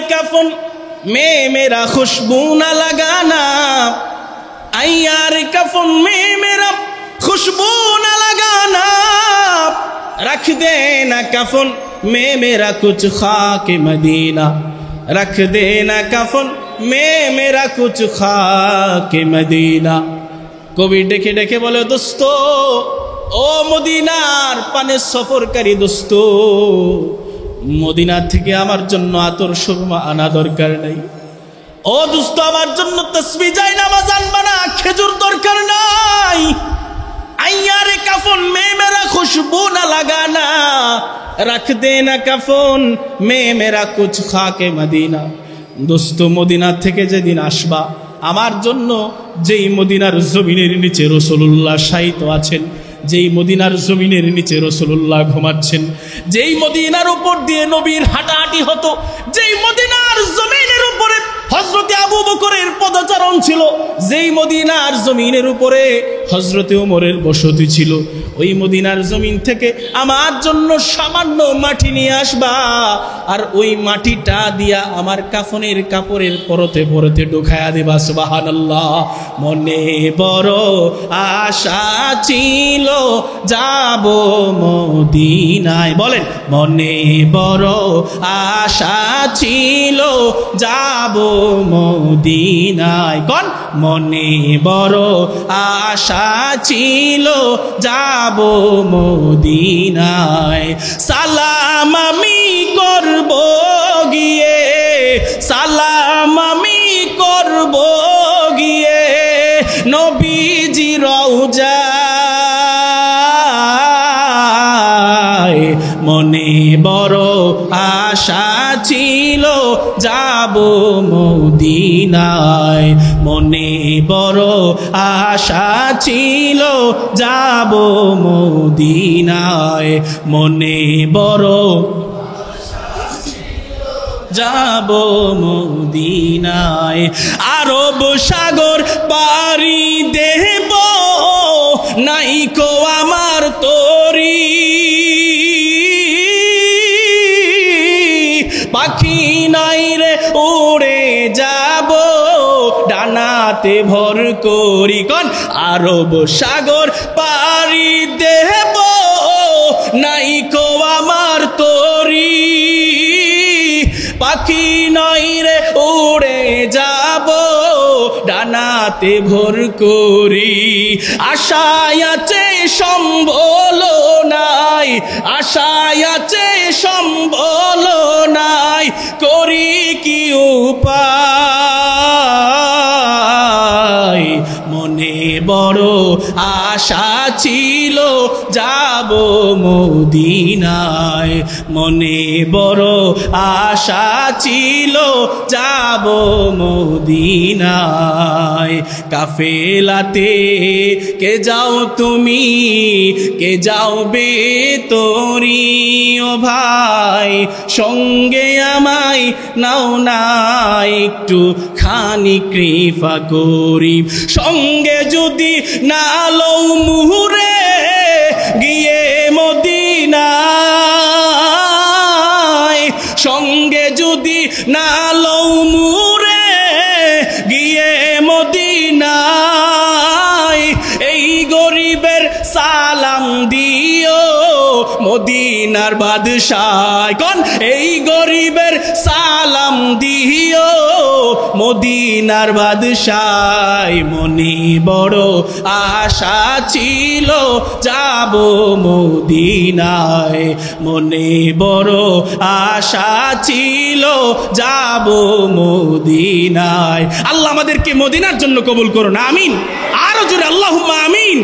कफन में मेरा खुशबू न लगाना, यार कफन में मेरा खुशबू न लगाना, रख देना कफन में मेरा कुछ खाक मदीना, रख देना कफन में मेरा कुछ खाक मदीना। कवि डेके डेके बोले दोस्तो ও মদিনার পানে সফরকারী দোস্ত, মদিনা থেকে আমার জন্য আতর সুরমা আনা দরকার নাই। ও দোস্ত আমার জন্য তাসবিহ যাই নামাজ আনবা না, খেজুর দরকার নাই। আইয়ারে কাফন মে মেরা খুশবু না লাগানা, রাখ দেনা কাফন মে মেরা কুছ খাকে মদিনা। দোস্ত মদিনা থেকে যেদিন আসবা আমার জন্য যেই মদিনার জমিনের নিচে রাসূলুল্লাহ শায়িত আছেন, যেই মদিনার জমিনের নিচে রাসূলুল্লাহ ঘুমাচ্ছেন, যেই মদিনার উপর দিয়ে নবীর হাঁটাহাঁটি হতো, যেই মদিনার জমিনের উপরে হযরতে আবু বকরের পদচারণ ছিল, যেই মদিনার জমিনের উপরে হযরতে ওমরের বসতি ছিল, ওই মদিনার জমিন থেকে আমার জন্য সামান্য মাটি নিয়ে আসবা, আর ওই মাটিটা দিয়া আমার কাফনের কাপড়ের পরতে পরতে ঢুকায়া দিবা। সুবহানাল্লাহ। মনে বড় আশা ছিল যাব মদিনায়, বলেন মনে বড় আশা ছিল যাব মদিনায়, কোন মনে বড় আশা ছিল যাব মদিনায়। সালাম আমি করব গিয়ে, সালাম আমি করব গিয়ে নবীজি রওজায়, মনে বড় আশা ছিল যাব মদিনায়, মনে বড় আশা ছিল যাব মদিনায়, মনে বড় যাব মদিনায়। আরব সাগর পাড়ি দেব নাইকো আমার তরি, পাখি নাই রে উড়ে যাব ডানাতে ভর করি, কোন আরব সাগর পাড়ি দেব নাইকো আমার তরি, পাখি নাই রে উড়ে যাব ডানাতে ভর করি। আশায় আছে সম্বল নাই, আশায় আছে সম্বল নাই, করি কি উপায়। মনে বড় আশা ছিল যাব মদিনায়, মনে বড় আশা ছিল যাব মদিনায়। কাফেলাতে কে যাও তুমি, কে যাওবে তোরি ও ভাই, সঙ্গে আমায় নাও না একটু খানি কৃপা করি। সঙ্গে যদি না লও মুহুরে গিয়ে মদিনায়, সঙ্গে যদি না লও মুহুরে গিয়ে মদিনায়, এই গরিবের সালাম দিও মদিনার বাদশাহ, কোন এই গরিবের সালাম দিও মদিনার বাদশাহ। মনে বড় আশা ছিল যাব মদিনায়, মনে বড় আশা ছিল যাব মদিনায়। আল্লাহ আমাদেরকে মদিনার জন্য কবুল করুন, আমিন। আরো জোরে আল্লাহুম্মা আমিন।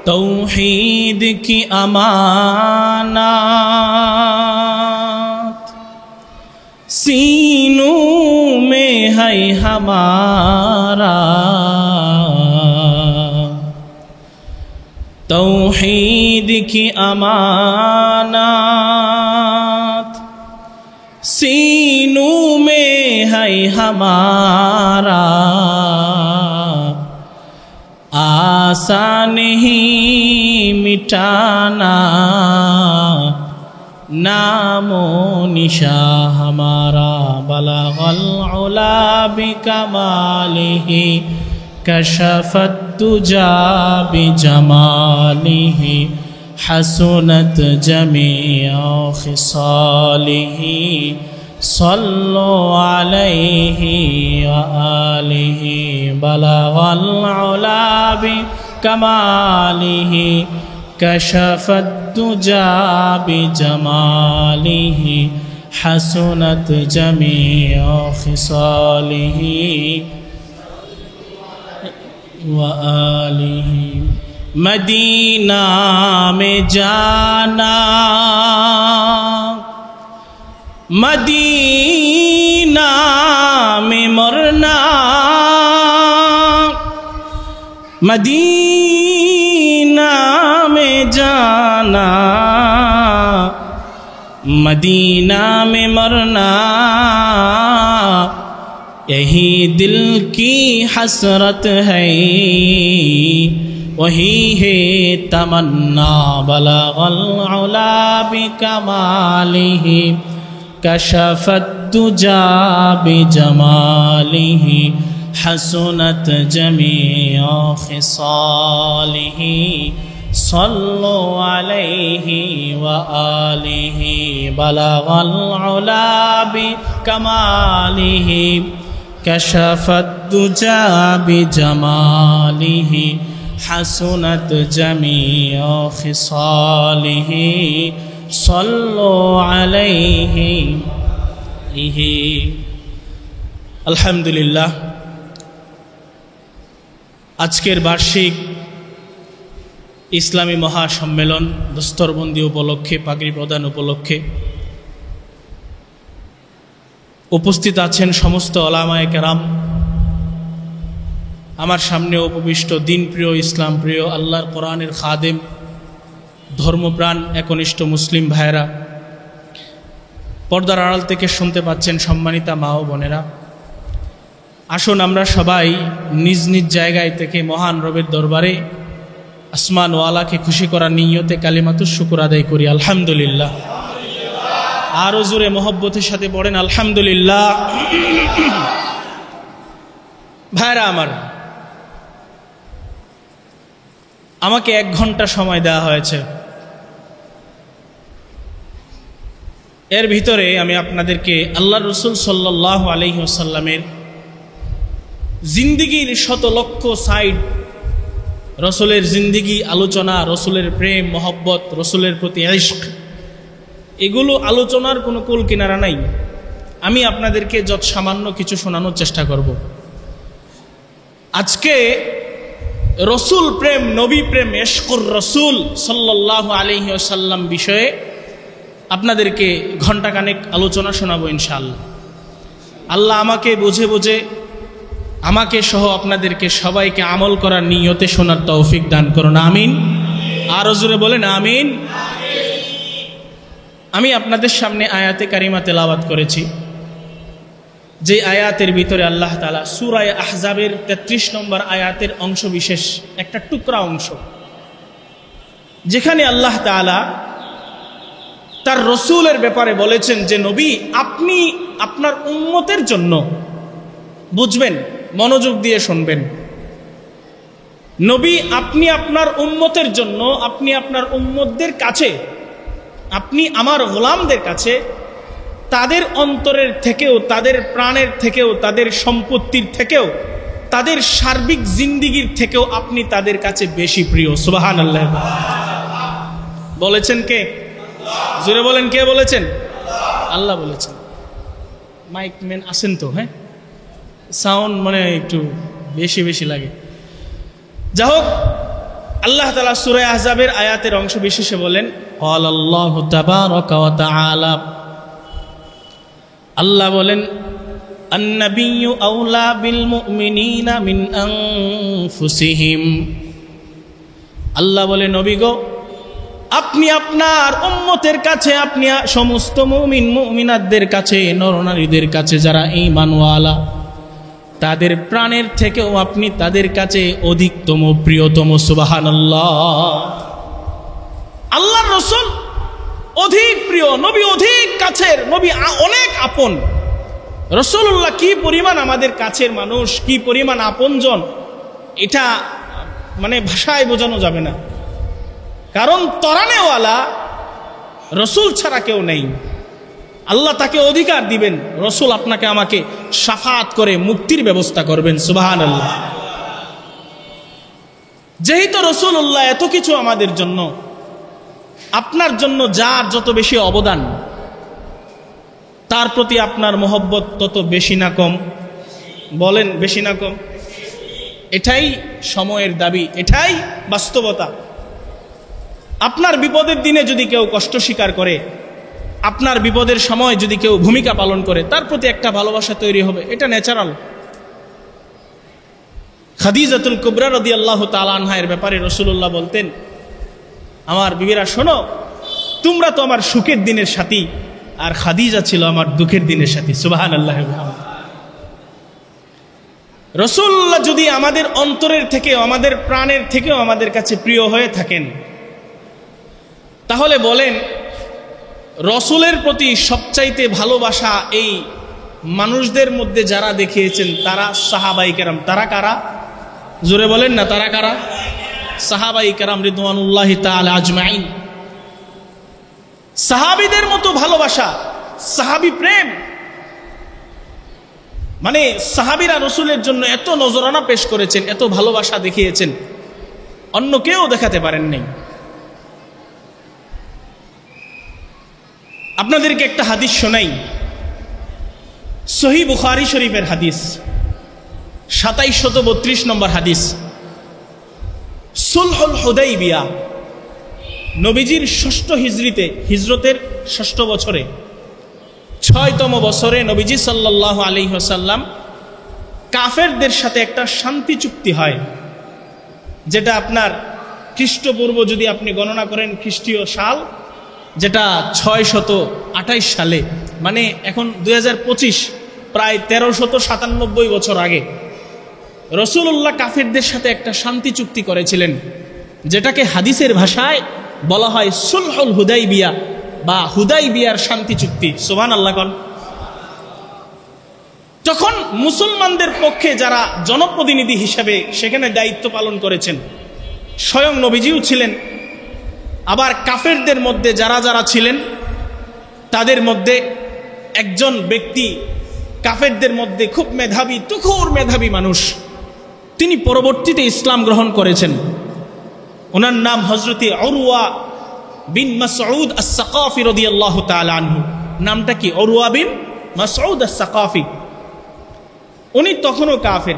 तौहीद की अमानत सीनों में है हमारा, तौहीद की अमानत सीनों में है हमारा, आसान ही मिटाना नामो निशा हमारा। বালাগাল উলা বিকামালিহি কাশাফাত তুজা বিজামালিহি হাসুনাত জামিউ খিসালিহি সাল্লু আলাইহি ওয়া আলিহি বালাগাল উলা বিকামালিহি কাশাফাত তুজা বিজামালিহি হাসুনাত জামিউ খিসালিহি ওয়া আলিহি मदीना में जाना मदीना में मरना मदीना में जाना मदीना में मरना यही दिल की हसरत है वही है तमन्ना बलगल उला बिकमालिही कशफत दुजा बिजमालिही हसनत जमीउ खिसालिही सल्लु अलैहि व आलिहि बलगल उला बिकमालिही कशफत दुजा बिजमालिही हसनत जमीउ खिसालिही सल्लु अलैहि अल्हम्दुलिल्लाह आजकेर बार्षिक इस्लामी महासम्मेलन दस्तरबंदी उपलक्षे पागड़ी प्रदान उपलक्षे उपस्थित आছেন समस्त ओलामाए केराम আমার সামনে উপবিষ্ট দিন প্রিয় ইসলাম প্রিয় আল্লাহর কোরআনের খাদেম ধর্মপ্রাণ একনিষ্ঠ মুসলিম ভাইরা পর্দার আড়াল থেকে শুনতে পাচ্ছেন সম্মানিতা মা ও বোনেরা আসুন আমরা সবাই নিজ নিজ জায়গায় থেকে মহান রবের দরবারে আসমান ওয়ালাকে খুশি করার নিয়তে কালিমাতুশ শুকর আদায় করি আলহামদুলিল্লাহ আরো জোরে মহব্বতের সাথে পড়েন আলহামদুলিল্লাহ ভাইরা আমার আমাকে 1 ঘন্টা সময় দেওয়া হয়েছে এর ভিতরে আমি আপনাদেরকে আল্লাহর রাসূল সাল্লাল্লাহু আলাইহি ওয়াসাল্লামের জিন্দেগীর শত লক্ষ সাইড রাসূলের জিন্দেগি আলোচনা রাসূলের প্রেম মহব্বত রাসূলের প্রতি ইশক এগুলো আলোচনার কোনো কুল কিনারা নাই আমি আপনাদেরকে যত সামান্য কিছু শোনানোর চেষ্টা করব আজকে রসুল প্রেম নবী প্রেম ইশকুর রসুল সাল্লাল্লাহু আলাইহি ওয়াসাল্লাম বিষয়ে আপনাদেরকে ঘণ্টাখানেক আলোচনা শোনাবো ইনশাআল্লাহ আল্লাহ আমাকে বুঝে বুঝে আমাকে সহ আপনাদেরকে সবাইকে আমল করার নিয়তে শোনার তৌফিক দান করুন আমিন আরো জোরে বলেন আমিন আমি আপনাদের সামনে আয়াতে কারিমা তেলাওয়াত করেছি যে আয়াতের ভিতরে আল্লাহ তাআলা সূরা আহজাবের 33 নম্বর আয়াতের অংশ বিশেষ একটা টুকরা অংশ যেখানে আল্লাহ তাআলা তার রাসূলের ব্যাপারে বলেছেন যে নবী আপনি আপনার উম্মতের জন্য বুঝবেন মনোযোগ দিয়ে শুনবেন নবী আপনি আপনার উম্মতের জন্য আপনি আপনার উম্মতদের কাছে আপনি আমার গোলামদের কাছে তাদের অন্তরের থেকেও তাদের প্রাণের থেকেও তাদের সম্পত্তির থেকেও তাদের সার্বিক জিন্দেগীর থেকেও আপনি তাদের কাছে বেশি প্রিয় সুবহানাল্লাহ বলেছেন কে জোরে বলেন কে বলেছেন আল্লাহ বলেছেন মাইক ম্যান আসেন তো হ্যাঁ সাউন্ড মানে একটু বেশি বেশি লাগে যাই হোক আল্লাহ তাআলা সূরা আহজাবের আয়াতের অংশ বিশেষে বলেন আল্লাহু তাবারাকা ওয়া তাআলা আল্লাহ বলেন আন-নাবিয়্যু আওলা বিল মুমিনিনা মিন আনফুসিহিম আল্লাহ বলে নবী গো আপনি আপনার উম্মতের কাছে আপনি সমস্ত মুমিন মুমিনাতদের কাছে নরনারীদের কাছে যারা ঈমানওয়ালা তাদের প্রাণের থেকেও আপনি তাদের কাছে অধিকতম প্রিয়তম সুবহানাল্লাহ আল্লাহর রাসূল অধিক প্রিয় নবী অধিক কাছের নবী অনেক আপন রাসূলুল্লাহ কি পরিমাণ আমাদের কাছের মানুষ, কি পরিমাণ আপনজন, এটা মানে ভাষায় বোঝানো যাবে না। কারণ তরানেওয়ালা রসুল ছাড়া কেউ নেই। আল্লাহ তাকে অধিকার দিবেন, রসুল আপনাকে আমাকে শাফাত করে মুক্তির ব্যবস্থা করবেন। সুবহানাল্লাহ। যেহেতু রাসূলুল্লাহ এত কিছু আমাদের জন্য, আপনার জন্য যার যত বেশি অবদান, তার প্রতি আপনার মহব্বত তত বেশি না কম? বলেন, বেশি না কম? এটাই সময়ের দাবি, এটাই বাস্তবতা। আপনার বিপদের দিনে যদি কেউ কষ্ট স্বীকার করে, আপনার বিপদের সময় যদি কেউ ভূমিকা পালন করে, তার প্রতি একটা ভালোবাসা তৈরি হবে, এটা ন্যাচারাল। খাদিজাতুল কুবরা রাদিয়াল্লাহু তাআলা আনহা এর ব্যাপারে রাসূলুল্লাহ বলতেন, আমার বিবিরা শোনো, তোমরা তো আমার সুখের দিনের সাথী, আর খাদিজা ছিল আমার দুঃখের দিনের সাথী। সুবহানাল্লাহ। রাসূলুল্লাহ যদি আমাদের অন্তরের থেকেও, আমাদের প্রাণের থেকেও আমাদের কাছে প্রিয় হয়ে থাকেন, তাহলে বলেন রসুলের প্রতি সবচাইতে ভালোবাসা এই মানুষদের মধ্যে যারা দেখিয়েছেন তারা সাহাবায়ে কেরাম। তারা কারা? জোরে বলেন না, তারা কারা? সাহাবায়ে কেরাম রিদওয়ানুল্লাহি তাআলা আজমাইন। সাহাবীদের মতো ভালোবাসা, সাহাবী প্রেম, মানে সাহাবীরা রসুলের জন্য এত নজরানা পেশ করেছেন, এত ভালোবাসা দেখিয়েছেন, অন্য কেউ দেখাতে পারেন নাই। আপনাদেরকে একটা হাদিস শোনাই, সহিহ বুখারী শরীফের হাদিস, 2732 নম্বর হাদিস। সুলহুল হুদাইবিয়া, নবীজির ষষ্ঠ হিজরিতে, হিজরতের ষষ্ঠ বছরে, 6তম বছরে নবীজি সাল্লাল্লাহু আলাইহি ওয়াসাল্লাম কাফেরদের সাথে একটা শান্তি চুক্তি হয়, যেটা আপনার খ্রিস্টপূর্ব যদি আপনি গণনা করেন খ্রিস্টীয় সাল, যেটা 628 সালে, মানে এখন 2025, প্রায় 1397 বছর আগে রাসূলুল্লাহ কাফেরদের সাথে একটা শান্তি চুক্তি করেছিলেন, যেটাকে হাদিসের ভাষায় বলা হয় সুলহুল হুদাইবিয়া বা হুদাইবিয়ার শান্তি চুক্তি। সুবহানাল্লাহ। তখন মুসলমানদের পক্ষে যারা জনপ্রতিনিধি হিসেবে সেখানে দায়িত্ব পালন করেছেন, স্বয়ং নবীজিও ছিলেন, আবার কাফেরদের মধ্যে যারা যারা ছিলেন তাদের মধ্যে একজন ব্যক্তি, কাফেরদের মধ্যে খুব মেধাবী, তুখুর মেধাবী মানুষ, তিনি পরবর্তীতে ইসলাম গ্রহণ করেছেন। ওনার নাম হযরতে উরওয়া বিন মাসউদ আস-সাকাফি রাদিয়াল্লাহু তাআলা আনহু। নামটা কি? উরওয়া বিন মাসউদ আস-সাকাফি। উনি তখনও কাফের।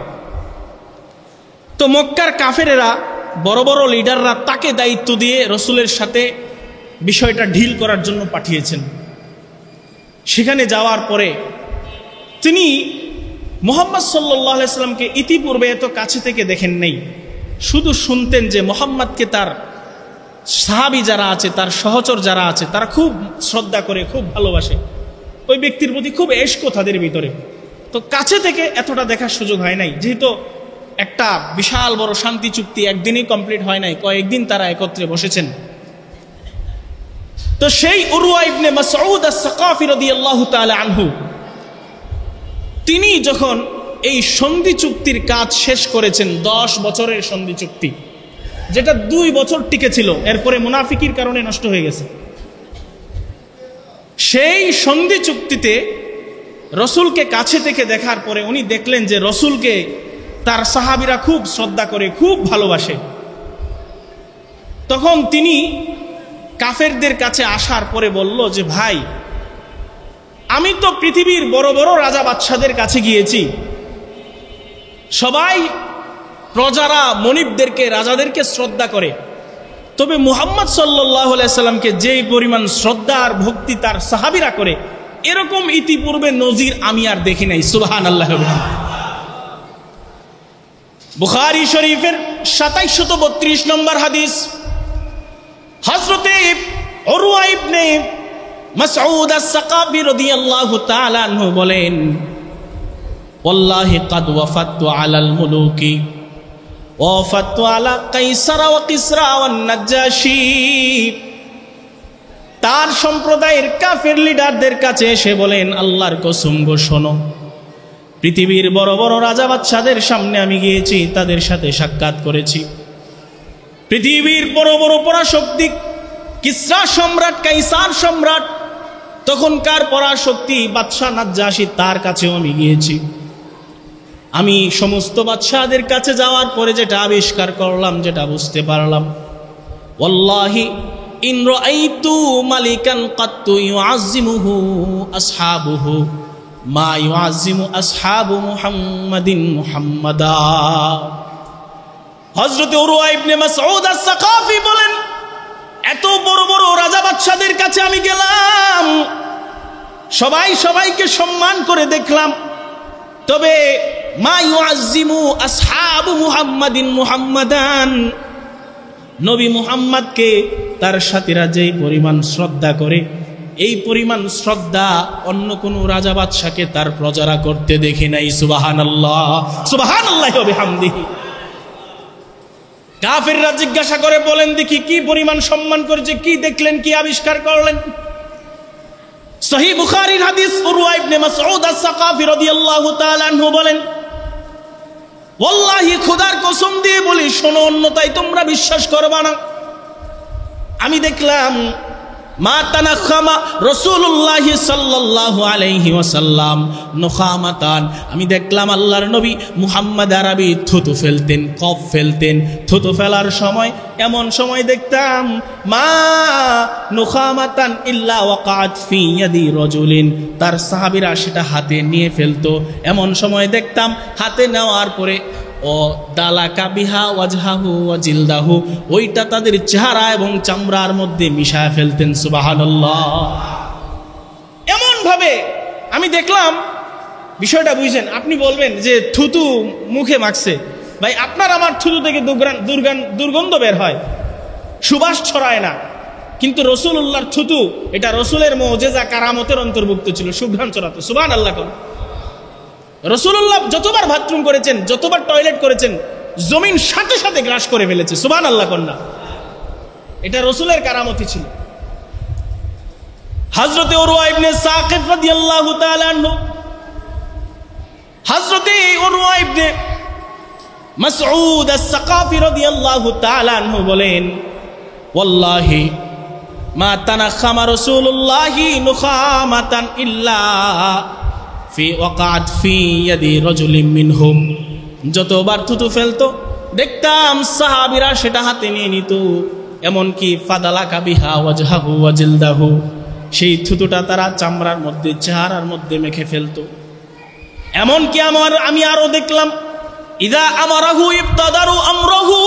তো মক্কার কাফেরেরা, বড় বড় লিডাররা তাকে দায়িত্ব দিয়ে রসুলের সাথে বিষয়টা ডিল করার জন্য পাঠিয়েছেন। সেখানে যাওয়ার পরে তিনি মুহাম্মদ সাল্লাল্লাহু আলাইহি সাল্লামকে ইতিপূর্বে এত কাছে থেকে দেখেন নাই, শুধু শুনতেন যে মুহাম্মদকে তার সাহাবী যারা আছে, তার সহচর যারা আছে, তারা খুব শ্রদ্ধা করে, খুব ভালোবাসে, ওই ব্যক্তির প্রতি খুব এশক তাদের ভিতরে। তো কাছে থেকে এতটা দেখার সুযোগ হয় নাই, যেহেতু একটা বিশাল বড় শান্তি চুক্তি একদিনই কমপ্লিট হয় নাই, কয়েকদিন তারা একত্রে বসেছেন। তো সেই উরওয়া ইবনে মাসউদ আস-সাকাফি রাদিয়াল্লাহু তাআলা আনহু, তিনি যখন এই সন্ধি চুক্তির কাজ শেষ করেছেন, 10 বছরের সন্ধি চুক্তি, যেটা 2 বছর টিকে ছিল, এরপরে মুনাফিকির কারণে নষ্ট হয়ে গেছে। সেই সন্ধি চুক্তিতে রসুলকে কাছে থেকে দেখার পরে উনি দেখলেন যে রসুলকে তার সাহাবীরা খুব শ্রদ্ধা করে, খুব ভালোবাসে। তখন তিনি কাফেরদের কাছে আসার পরে বলল যে, ভাই, আমি তো পৃথিবীর বড় বড় রাজা বাদশাদের কাছে গিয়েছি, সবাই প্রজারা মনিবদেরকে, রাজাদেরকে শ্রদ্ধা করে, তবে মুহাম্মদ সাল্লাল্লাহু আলাইহি সাল্লামকে যেই পরিমাণ শ্রদ্ধা আর ভক্তি তার সাহাবীরা করে, এরকম ইতিপূর্বে নজির আমি আর দেখি নাই। সুবহানাল্লাহ। বুখারী শরীফের 2732 নম্বর হাদিস, হযরতে উরওয়া ইবনে মাসউদ আস-সাকাফি রাদিয়াল্লাহু তাআলা আনহু বলেন, ওয়াল্লাহি কাদ ওয়াফাতু আলাল মুলুকি ওয়াফাতু আলা কাইসার ওয়া কিসরা ওয়ান নাজাশি। তার সম্প্রদায়ের কাফের লিডারদের কাছে এসে বলেন, আল্লাহর কসম গো, শোনো, পৃথিবীর বড় বড় রাজা বাদশাদের সামনে আমি গিয়েছি, তাদের সাথে সাক্ষাৎ করেছি। পৃথিবীর বড় বড় পরাশক্তি কিসরা সম্রাট, কাইসার সম্রাট, তখনকার পরাশক্তি বাদশাহ নাজ্জাশী, তার কাছেও আমি গিয়েছি। আমি সমস্ত বাদশাহদের কাছে যাওয়ার পরে যেটা আবিষ্কার করলাম, যেটা বুঝতে পারলাম, ওয়াল্লাহি ইন রাআইতু মালিকান কাত্তু ইউআযিমুহু আসহাবুহু মা ইউআযিমু আসহাবু মুহাম্মাদিন মুহাম্মাদা। হযরত উরওয়া ইবনে মাসউদ আস-সাকাফি বলেন, এত বড় বড় রাজা বাদশাদের কাছে আমি গেলাম, সবাই সবাইকে সম্মান করে দেখলাম, তবে মা ইউআযিমু আসহাবু মুহাম্মাদিন মুহাম্মাদান, নবী মুহাম্মদকে তার সাথীরা যেই পরিমাণ শ্রদ্ধা করে, এই পরিমাণ শ্রদ্ধা অন্য কোন রাজা বাদশাকে তার প্রজারা করতে দেখি নাই। সুবহানাল্লাহ, সুবহানাল্লাহি ওয়া বিহামদিহি। কাফিররা জিজ্ঞাসা করে, বলেন দেখি কি পরিমাণ সম্মান করেছে, কি দেখলেন, কি আবিষ্কার করলেন? সহিহ বুখারীর হাদিস, উরওয়া ইবনে মাসউদ আস-সাকাফি রাদিয়াল্লাহু তাআলা আনহু বলেন, ওয়াল্লাহি খোদার কসম দিয়ে বলি, শোনো, অন্যতায় তোমরা বিশ্বাস করবা না, আমি দেখলাম মা তানাখামা রাসূলুল্লাহি সাল্লাল্লাহু আলাইহি ওয়াসাল্লাম নুখামাতান, আমি দেখলাম আল্লাহর নবী মুহাম্মদ আরবি থুতু ফেলতেন, কফ ফেলতেন। থুতু ফেলার সময় এমন সময় দেখতাম মা নুখামাতান ইল্লা ওয়াকাত ফি ইয়াদি রাজুলিন, তার সাহাবীরা সেটা হাতে নিয়ে ফেলতো। এমন সময় দেখতাম হাতে নেওয়ার পরে ও দালাকা বিহা ওয়াজহাহু ওয়া জিলদাহু, ওইটা তাদের চেহারা এবং চামড়ার মধ্যে মিশায় ফেলতেন। সুবহানাল্লাহ। এমন ভাবে আমি দেখলাম, বিষয়টা বুঝছেন? আপনি বলবেন যে থুতু মুখে মাখছে, ভাই আপনার আমার থুতু থেকে দুর্গন্ধ বের হয়, সুবাস ছড়ায় না, কিন্তু রাসূলুল্লাহর থুতু, এটা রাসূলের মুজিজা কারামতের অন্তর্ভুক্ত ছিল, সুঘ্রাণ ছড়াতো। সুবহানাল্লাহ। রাসূলুল্লাহ যতবার বাথরুম করেছেন, যতবার টয়লেট করেছেন, জমিন সাথে সাথে গ্রাস করে ফেলেছে। সুবহানাল্লাহ কন্যা, এটা রাসূলের কারামতি ছিল। হযরতে উরওয়া ইবনে সাকিফ রাদিয়াল্লাহু তাআলা আনহু, হযরতে উরওয়া ইবনে মাসউদ আস-সাকাফি রাদিয়াল্লাহু তাআলা আনহু বলেন, ওয়াল্লাহি মা তানাখামা রাসূলুল্লাহি নুখামাতান ইল্লা ফি ওয়াকাত ফি ইয়াদি রাজুলিন মিনহুম, যতবার থুতু ফেলতো দেখতাম সাহাবীরা সেটা হাতে নিয়ে নিত, এমনকি ফাদালাকা বিহা ওয়াজহাহু ওয়া জিলদাহু, সেই থুতুটা তারা চামড়ার মধ্যে, চেহারার মধ্যে মেখে ফেলতো। এমনকি আমি আরো দেখলাম, ইদা আমারাহু ইবতাদারু আমরাহু,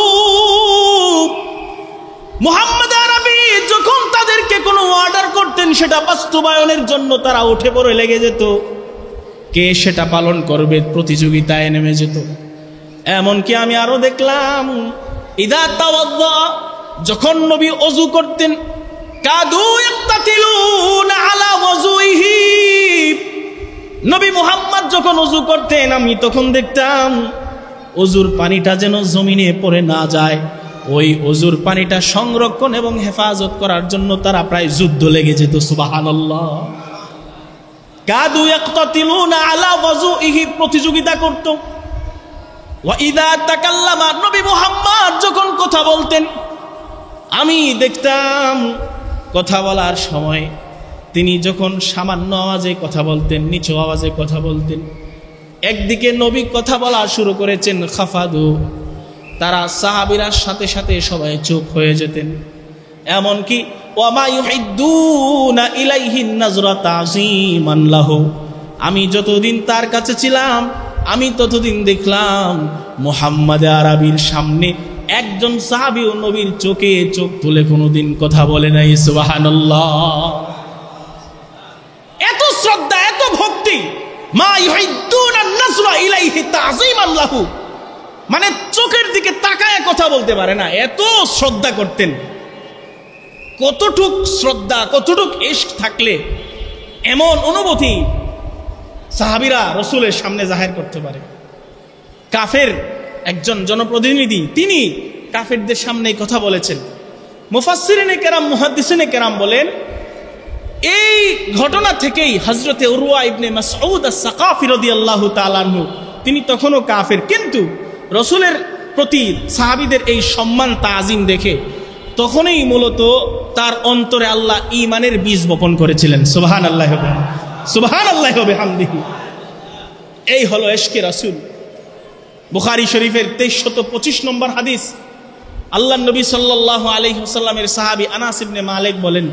মুহাম্মদ আরবি যখন তাদেরকে কোনো অর্ডার করতেন, সেটা বাস্তবায়নের জন্য তারা উঠে পড়ে লেগে যেত, কে সেটা পালন করবে প্রতিযোগিতায় নেমে যেত। এমনকি আমি আরো দেখলাম, ইদা তাওয়াদ্দা, যখন নবী ওযু করতেন, কাদু ইয়াক্তাতিলুনা আলা ওযুইহি, নবী মুহাম্মদ যখন ওযু করতেন, আমি তখন দেখতাম ওযুর পানিটা যেন জমিনে পড়ে না যায়, ওই ওযুর পানিটা সংরক্ষণ এবং হেফাজত করার জন্য তারা প্রায় যুদ্ধ লেগে যেত। সুবহানাল্লাহ। কাদু ইয়াক্তাতিলুনা আলা ওযুইহি, প্রতিযোগিতা করত। ওয়া ইযা তাকাল্লামা, নবী মুহাম্মদ যখন কথা বলতেন, আমি দেখতাম কথা বলার সময় তিনি যখন সামান্য আওয়াজে কথা বলতেন, নিচু আওয়াজে কথা বলতেন, একদিকে নবী কথা বলা শুরু করেছেন, খাফাদু, তারা সাহাবীরার সাথে সাথে সবাই চুপ হয়ে যেতেন। এমনকি ওয়ামা ইউহিদ্দুনা ইলাইহি নাজরা তাযীমান লাহু, আমি যতদিন তার কাছে ছিলাম, আমি ততদিন দেখলাম মুহাম্মদ আরবির সামনে একজন সাহাবী ও নবীর চোখে চোখ তুলে কোনোদিন কথা বলে নাই। সুবহানাল্লাহ। এত শ্রদ্ধা, এত ভক্তি, মা ইউহিদ্দুনা নাজরা ইলাইহি তাযীমান লাহু, মানে চোখের দিকে তাকায় কথা বলতে পারে না, এত শ্রদ্ধা করতেন। কতটুক শ্রদ্ধা, কতটুক ইশক থাকলে এমন অনুভূতি সাহাবীরা রাসূলের সামনে জাহির করতে পারে। কাফের একজন জনপ্রতিনিধি, তিনি কাফেরদের সামনে কথা বলেছেন। মুফাসসিরিনে কেরাম, মুহাদ্দিসিনে কেরাম বলেন, এই ঘটনা থেকেই হযরতে উরওয়া ইবনে মাসউদ আস-সাকাফি রাদিয়াল্লাহু তাআলা আনহু, তিনি তখনও কাফের, কিন্তু রাসূলের প্রতি সাহাবীদের এই সম্মান তাজিম দেখে তখনই মূলত তার অন্তরে আল্লাহ ঈমানের বীজ বপন করেছিলেন। সুবহানাল্লাহি ওয়া সুবহানাল্লাহি ওয়া বিহামদিহি। এই হলো ইশকে রাসূল। বুখারী শরীফের 2325 নম্বর হাদিস, আল্লাহর নবী সাল্লাল্লাহু আলাইহি ওয়াসাল্লামের সাহাবী আনাস ইবনে মালিক বলেন,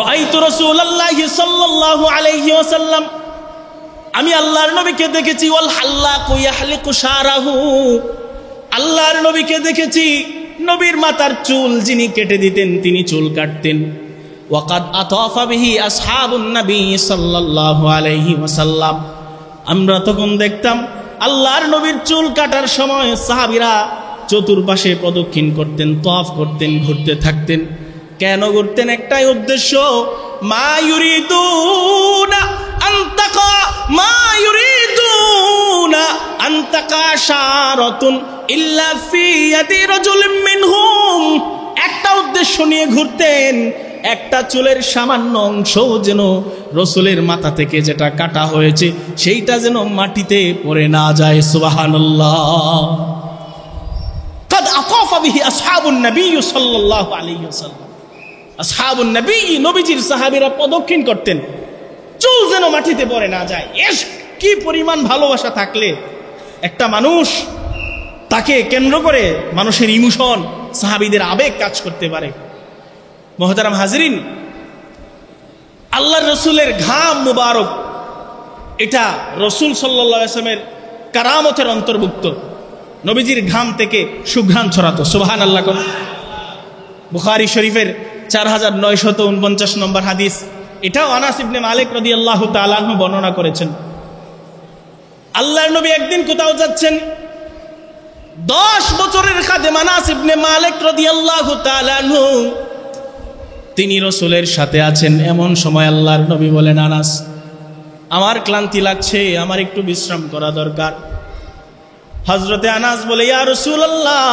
রাআইতু রাসূলুল্লাহি সাল্লাল্লাহু আলাইহি ওয়াসাল্লাম, আমি আল্লাহর নবীকে দেখেছি, ওয়াল হাল্লাকু ইয়াহলিকু শারাহু, আল্লাহর নবীকে দেখেছি, নবীর মাথার চুল যিনি কেটে দিতেন তিনি চুল কাটতেন। ওয়াকাদ আতাফা বিহি আসহাবুন নবী সাল্লাল্লাহু আলাইহি ওয়াসাল্লাম, আমরা তখন দেখতাম আল্লাহর নবীর চুল কাটার সময় সাহাবীরা চতুর্পাশে প্রদক্ষিণ করতেন, তওয়াফ করতেন, ঘুরতে থাকতেন। কেন ঘুরতেন? একটাই উদ্দেশ্য, মা ইউরিদুনা আনতাকা, মা ইউরিদুনা আনতাকা শারাতুন ইল্লা ফি ইয়াদি রাজুলিন মিনহুম, একটা উদ্দেশ্য নিয়ে ঘুরতেন, একটা চুলের সামান্য অংশ যেন রাসূলের মাথা থেকে যেটা কাটা হয়েছে সেইটা যেন মাটিতে পড়ে না যায়। সুবহানাল্লাহ। কাদ আতাফা বিহি আসহাবুন নবী সাল্লাল্লাহু আলাইহি ওয়াসাল্লাম, আসহাবুন নবী, নবীজির সাহাবীরা প্রদক্ষিণ করতেন, চুল যেন মাটিতে পড়ে না যায়। কি পরিমাণ ভালোবাসা থাকলে একটা মানুষ, তাকে কেন্দ্র করে মানুষের ইমোশন, সাহাবীদের আবেগ কাজ করতে পারে। মুহতারাম হাজরিন, আল্লাহর রাসূলের ঘাম মুবারক, এটা রাসূল সাল্লাল্লাহু আলাইহি ওয়াসাল্লামের কারামতের অন্তর্ভুক্ত। নবীজির ঘাম থেকে সুঘ্রাণ ছড়াতো। সুবহানাল্লাহ। বুখারী শরীফের 4949 নম্বর হাদিস, এটাও আনাস ইবনে মালিক রাদিয়াল্লাহু তাআলা আনহু বর্ণনা করেছেন। আল্লাহর নবী একদিন কোথাও যাচ্ছেন, 10 বছরের খাদেম আনাস ইবনে মালিক রাদিয়াল্লাহু তাআলা আনহু, তিনি রাসূলের সাথে আছেন। এমন সময় আল্লাহর নবী বলেন, আনাস, আমার ক্লান্তি লাগছে, আমার একটু বিশ্রাম করা দরকার। হযরতে আনাস বলে, ইয়া রাসূলুল্লাহ,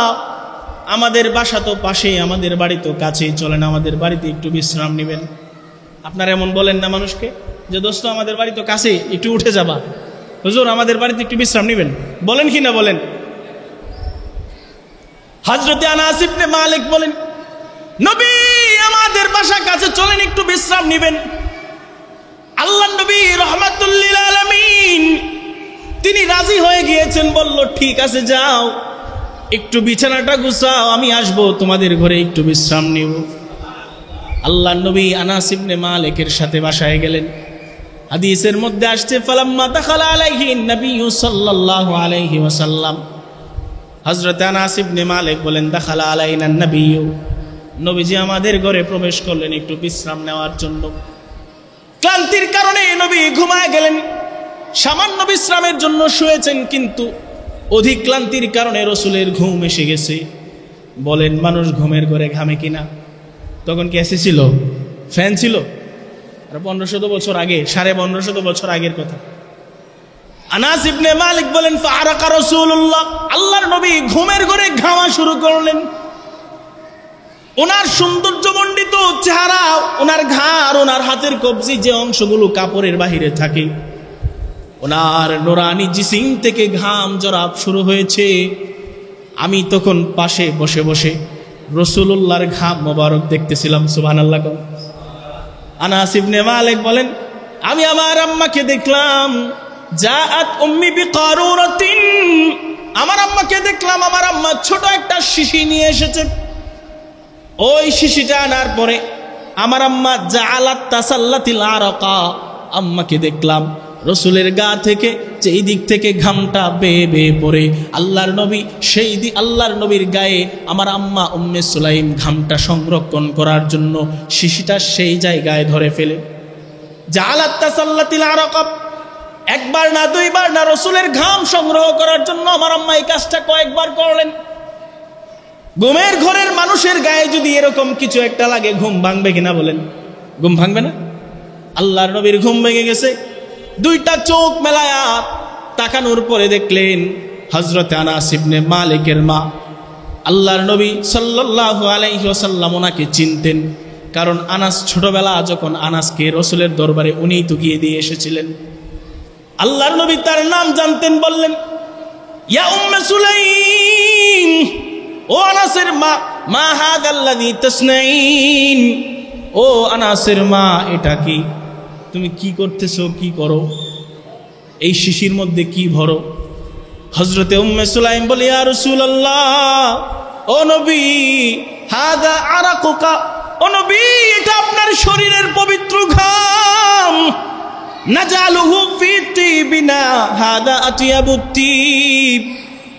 আমাদের বাসা তো পাশেই, আমাদের বাড়ি তো কাছেই, চলেন আমাদের বাড়িতে একটু বিশ্রাম নেবেন। আপনারা এমন বলেন না মানুষকে যে, দোস্ত আমাদের বাড়ি তো কাছেই, একটু উঠে যাবা, হুজুর আমাদের বাড়িতে একটু বিশ্রাম নেবেন, বলেন কি না বলেন? হযরতে আনাস ইবনে মালিক বলেন, নবী আমাদের বাসা কাছে, চলেন একটু বিশ্রাম নেবেন। আল্লাহর নবী রাহমাতুল লিল আলামিন তিনি রাজি হয়ে গিয়েছেন, বলল, ঠিক আছে যাও, একটু বিছানাটা গুছাও, আমি আসবো তোমাদের ঘরে একটু বিশ্রাম নিব। আল্লাহর নবী আনাস ইবনে মালিকের সাথে বাসায় গেলেন। হাদিসের মধ্যে আসছে, ফালাম্মা দাখালা আলাইহি নবী সাল্লাল্লাহু আলাইহি ওয়াসাল্লাম, হযরত আনাস ইবনে মালিক বলেন, দাখালা আলাইনা নবী, নবীজি আমাদের ঘরে প্রবেশ করলেন একটু বিশ্রাম নেওয়ার জন্য। ক্লান্তির কারণে নবী ঘুমায় গেলেন, সামান্য বিশ্রামের জন্য শুয়েছেন, কিন্তু অধিক ক্লান্তির কারণে রাসূলের ঘুম এসে গেছে। বলেন, মানুষ ঘুমের ঘরে ঘামে কিনা? তখন কি এসি ছিল? ফ্যান ছিল? আর 1500 বছর আগে, 1550 বছর আগের কথা। আনাস ইবনে মালিক বলেন, ফাআরাকা রাসূলুল্লাহ, আল্লাহর নবী ঘুমের ঘরে ঘামা শুরু করলেন। ওনার সৌন্দর্যমণ্ডিত চেহারা, ওনার ঘাড়, ওনার হাতের কবজি, যে অংশগুলো কাপড়ের বাহিরে থাকে, ওনার নুরানি জিসিম থেকে ঘাম জরাব শুরু হয়েছে। আমি তখন পাশে বসে বসে রাসূলুল্লাহর ঘাম মোবারক দেখতেছিলাম। সুবহানাল্লাহ। আনাস ইবনে মালিক বলেন, আমি আমার আম্মাকে দেখলাম, জাআত উম্মি বিকারুরাতিন, আমার আম্মাকে দেখলাম, আমার আম্মা ছোট একটা শিশি নিয়ে এসেছে। ওই শিশিটা আনার পরে আমার আম্মা জাআলাত তাসাল্লাতিল আরাকা, আম্মাকে দেখলাম রাসূলের গা থেকে যেই দিক থেকে ঘামটা বেয়ে বেয়ে পড়ে, আল্লাহর নবী সেই দিক, আল্লাহর নবীর গায়ে আমার আম্মা উম্মে সুলাইম ঘামটা সংরক্ষণ করার জন্য শিশিটা সেই জায়গায় ধরে ফেলে। জাআলাত তাসাল্লাতিল আরাকা, একবার না দুইবার না, রাসূলের ঘাম সংগ্রহ করার জন্য আমার আম্মা এই কাজটা কয়েকবার করলেন। ঘুমের ঘরের মানুষের গায়ে যদি এরকম কিছু একটা লাগে, ঘুম ভাঙবে কিনা বলেন? ঘুম ভাঙবে না? আল্লাহর নবীর ঘুম ভেঙে গেছে। দুইটা চোখ মেলায়া তাকানোর পরে দেখলেন হযরত আনাস ইবনে মালিকের মা। আল্লাহর নবী সাল্লাল্লাহু আলাইহি ওয়াসাল্লাম ওনাকে চিনতেন, কারণ আনাস ছোটবেলা যখন আনাসকে রসুলের দরবারে উনিই তো গিয়ে দিয়ে এসেছিলেন। আল্লাহর নবী তার নাম জানতেন, বললেন ইয়া উম্মে সুলাইম, ও আনাসের মা, মা হাদাল্লাযী তাসনাইন, ও আনাসের মা, এটা কি তুমি কি করতেছো, কি করো, এই শিশির মধ্যে কি ভরো? হযরতে উম্মে সুলাইম বলে ইয়া রাসূলুল্লাহ, ও নবী, হাদা আরাকুকা, ও নবী, এটা আপনার শরীরের পবিত্র ঘাম, নাজালুহু ফি তিবিনা হাদা আতিয়াবুত তিব,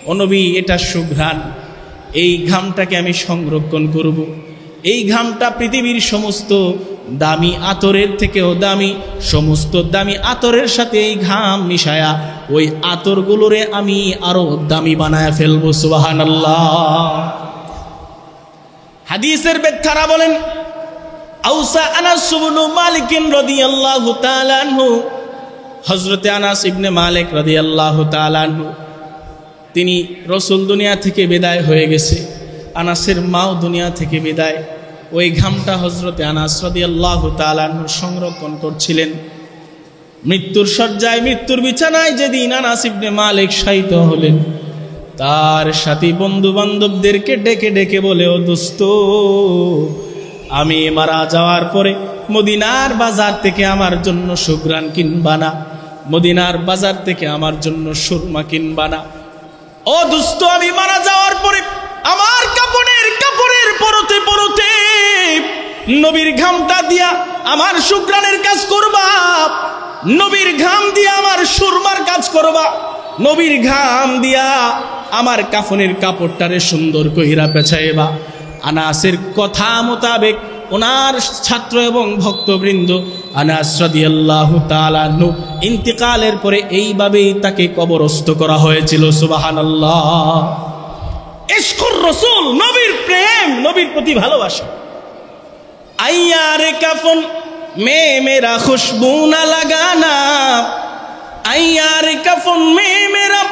ও নবী, এটা সুঘ্রাণ, এই ঘামটাকে আমি সংরক্ষণ করব। এই ঘামটা পৃথিবীর সমস্ত দামি আতরের থেকেও দামি, সমস্ত দামি আতরের সাথে এই ঘাম মিশায়া ওই আতরগুলোরে আমি আরো দামি বানায় ফেলবো। সুবহানাল্লাহ। হাদিসের ব্যাখ্যারা বলেন, আউসা আনাস ইবনে মালিক রাদিয়াল্লাহু তাআলা আনহু, হযরতে আনাস ইবনে মালিক রাদিয়াল্লাহু তাআলা আনহু, তিনি রসুল দুনিয়া থেকে বিদায় হয়ে গেছে, আনাসের মাও দুনিয়া থেকে বিদায়, ওই ঘামটা হযরতে আনাস রাদিয়াল্লাহু তাআলা আনহু সংরক্ষণ করছিলেন। মৃত্যুর শয্যায়, মৃত্যুর বিছানায় যেদিন আনাস ইবনে মালিক শায়িত হলেন, তার সাথী বন্ধু বান্ধবদেরকে ডেকে ডেকে বলে, ও দোস্ত, আমি মারা যাওয়ার পরে মদিনার বাজার থেকে আমার জন্য সুঘ্রাণ কিনবা না, মদিনার বাজার থেকে আমার জন্য সুরমা কিনবা না। ও দোস্ত, আমি মারা যাওয়ার পরে আমার কাপড়ের পরতে পরতে নবীর ঘামটা দিয়া আমার সুঘ্রাণের কাজ করবা, নবীর ঘাম দিয়া আমার সুরমার কাজ করবা, নবীর ঘাম দিয়া আমার কাফনের কাপড়টারে সুন্দর কইরা পেছাইবা। আনাসের কথা মোতাবেক ওনার ছাত্র এবং ভক্তবৃন্দ আনাস রাদিয়াল্লাহু তাআলা আনহু ইন্তিকালের পরে এইভাবেই তাকে কবরস্থ করা হয়েছিল। সুবহানাল্লাহ। ইশকুর রাসূল, নবীর প্রেম, নবীর প্রতি ভালোবাসা। আইয়ারে কাফন মে মেরা খুশবু না লাগানা, আইয়ারে কাফন মে মেরা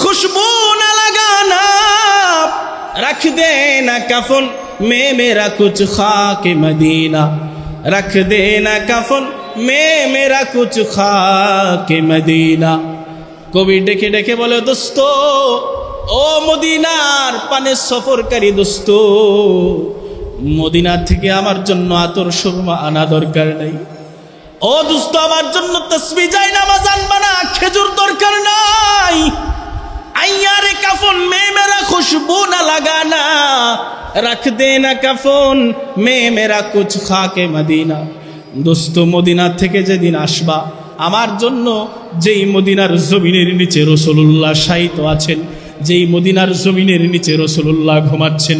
খুশবু না লাগানা, रख देना कफन में मेरा कुछ खाके मदीना, रख देना कफन में मेरा कुछ खाके मदीना। কবি ডেকে ডেকে বলে, দোস্ত, ও মদিনার পানে সফরকারী দোস্ত, মদিনা থেকে আমার জন্য আতর সুরমা আনা দরকার নাই। ও দোস্ত, আমার জন্য তাসবিহ জায়নামাজ আনবা না, খেজুর দরকার নাই। আইয়ারে কাফন মে মেরা খুশবু না লাগানা, রাখ দেনা কাফন মে মেরা কুছ খাকে মদিনা। দোস্ত, মদিনা থেকে যেদিন আসবা, আমার জন্য যেই মদিনার জমিনের নিচে রাসূলুল্লাহ শায়িত আছেন, যেই মদিনার জমিনের নিচে রাসূলুল্লাহ ঘুমাচ্ছেন,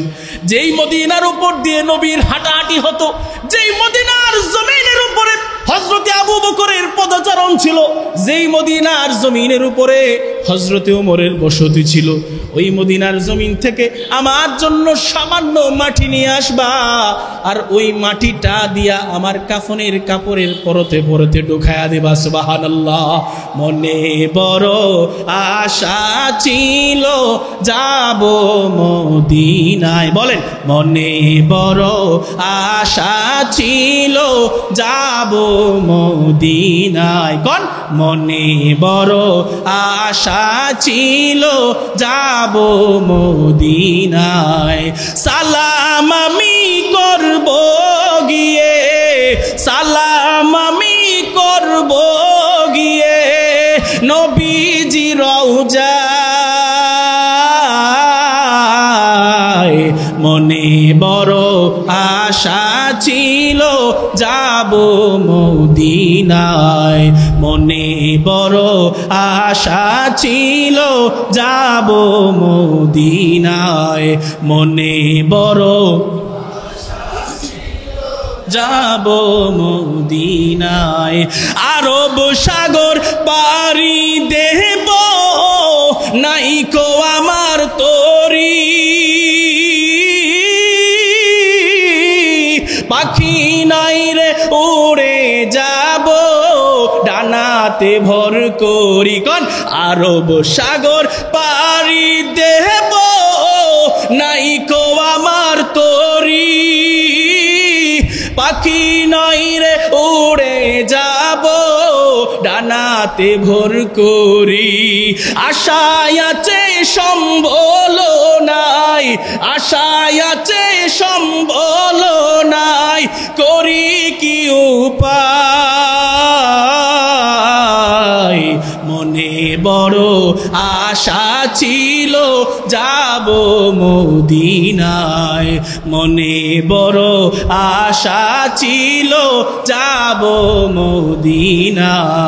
যেই মদিনার উপর দিয়ে নবীর হাঁটাহাঁটি হতো, যেই মদিনার জমিনের উপরে হযরতে আবু বকরের পদচারণ ছিল, যেই মদিনার জমিনের উপরে হযরতে ওমরের বসতি ছিল, ওই মদিনার জমিন থেকে আমার জন্য সামান্য মাটি নিয়ে আসবা, আর ওই মাটিটা দিয়া আমার কাফনের কাপড়ের পরতে পরতে ঢুকায়া দেবা। সুবহানাল্লাহ। মনে বড় আশা ছিল যাব মদিনায়, বলেন, মনে বড় আশা ছিল যাব মদিনায়, কোন মনে বড় আশা ছিল যাব মদিনায়। সালাম আমি করব গিয়ে, সালাম আমি করব গিয়ে নবীজি রওজায়, মনে বড় আশা ছিল যাব মদিনায়, মনে বড় আশা ছিল যাব মদিনায়, মনে বড় যাব মদিনায়। আরব সাগর পাড়ি দেব, নাইকো আমার তরি, পাখি নাই রে উড়ে যাব ডানাতে ভর করি, কোন আরব সাগর পাড়ি দেব, নাইকো আমার তরি, পাখি নই রে উড়ে যাব ডানাতে ভর করি। আশায় আছে সম্বল নাই, আশায় আছে সম্বল নাই, করি কি উপায়। মনে বড় আশা ছিল যাব মদিনায়, মনে বড় আশা ছিল যাব মদিনায়।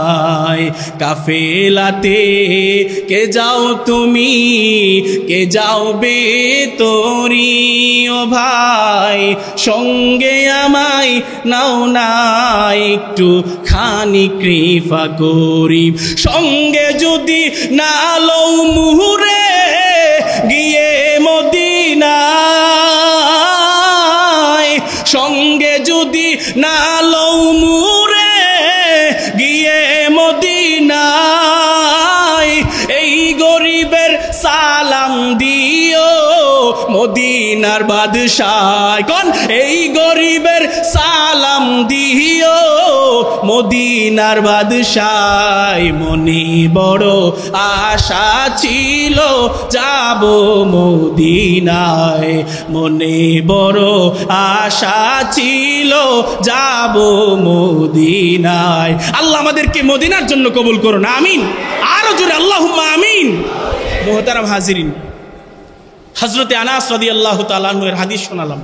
কাফেলাতে কে যাও তুমি, কে যাও বে তোরি ও ভাই, সঙ্গে আমায় নাও না একটু খানি কৃপা করি। সঙ্গে যদি না লও মুহুরে গিয়ে মদিনায়, সঙ্গে যদি না লও মুহুরে গিয়ে মদিনায়, এই গরিবের সালাম দিও মদিনার বাদশাহ। কোন এই গরিবের সালাম দিও মদিনার বাদশাহ। মনে বড় আশা ছিল যাব মদিনায়, মনে বড় আশা ছিল যাব মদিনায়। আল্লাহ আমাদেরকে মদিনার জন্য কবুল করুন, আমিন। আরো জোরে আল্লাহুম্মা আমিন। মুহতারাম হাজিরিন, হযরতে আনাস রাদিয়াল্লাহু তাআলা আনহু এর হাদিস শোনালাম।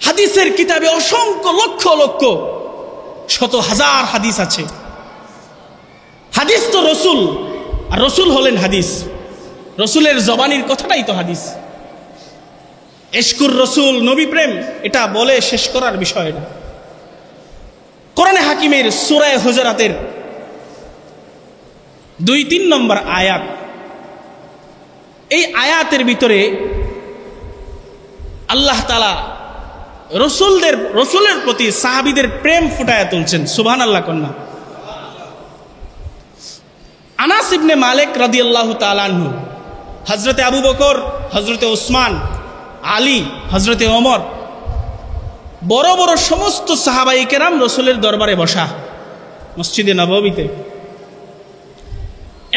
হাদিসের কিতাবে অসংখ্য লক্ষ লক্ষ শত হাজার হাদিস আছে। হাদিস তো রসুল, আর রসুল হলেন হাদিস। রসুলের জবানির কথাটাই তো হাদিস। ইশকুর রসুল, নবী প্রেম, এটা বলে শেষ করার বিষয় না। কোরআনে হাকিমের সূরা হুজুরাতের 2-3 নম্বর আয়াত, এই আয়াতের ভিতরে আল্লাহ তাআলা রসুলের প্রতি সাহাবীদের প্রেম ফুটায়া তুলছেন। সুবহানাল্লাহ কন্যা। আনাস ইবনে মালিক রাদিয়াল্লাহু তাআলা আনহু, হযরতে আবু বকর, হযরতে ওসমান, আলী, হযরতে ওমর, বড় বড় সমস্ত সাহাবায়ে কেরাম রসুলের দরবারে বসা মসজিদে নববীতে।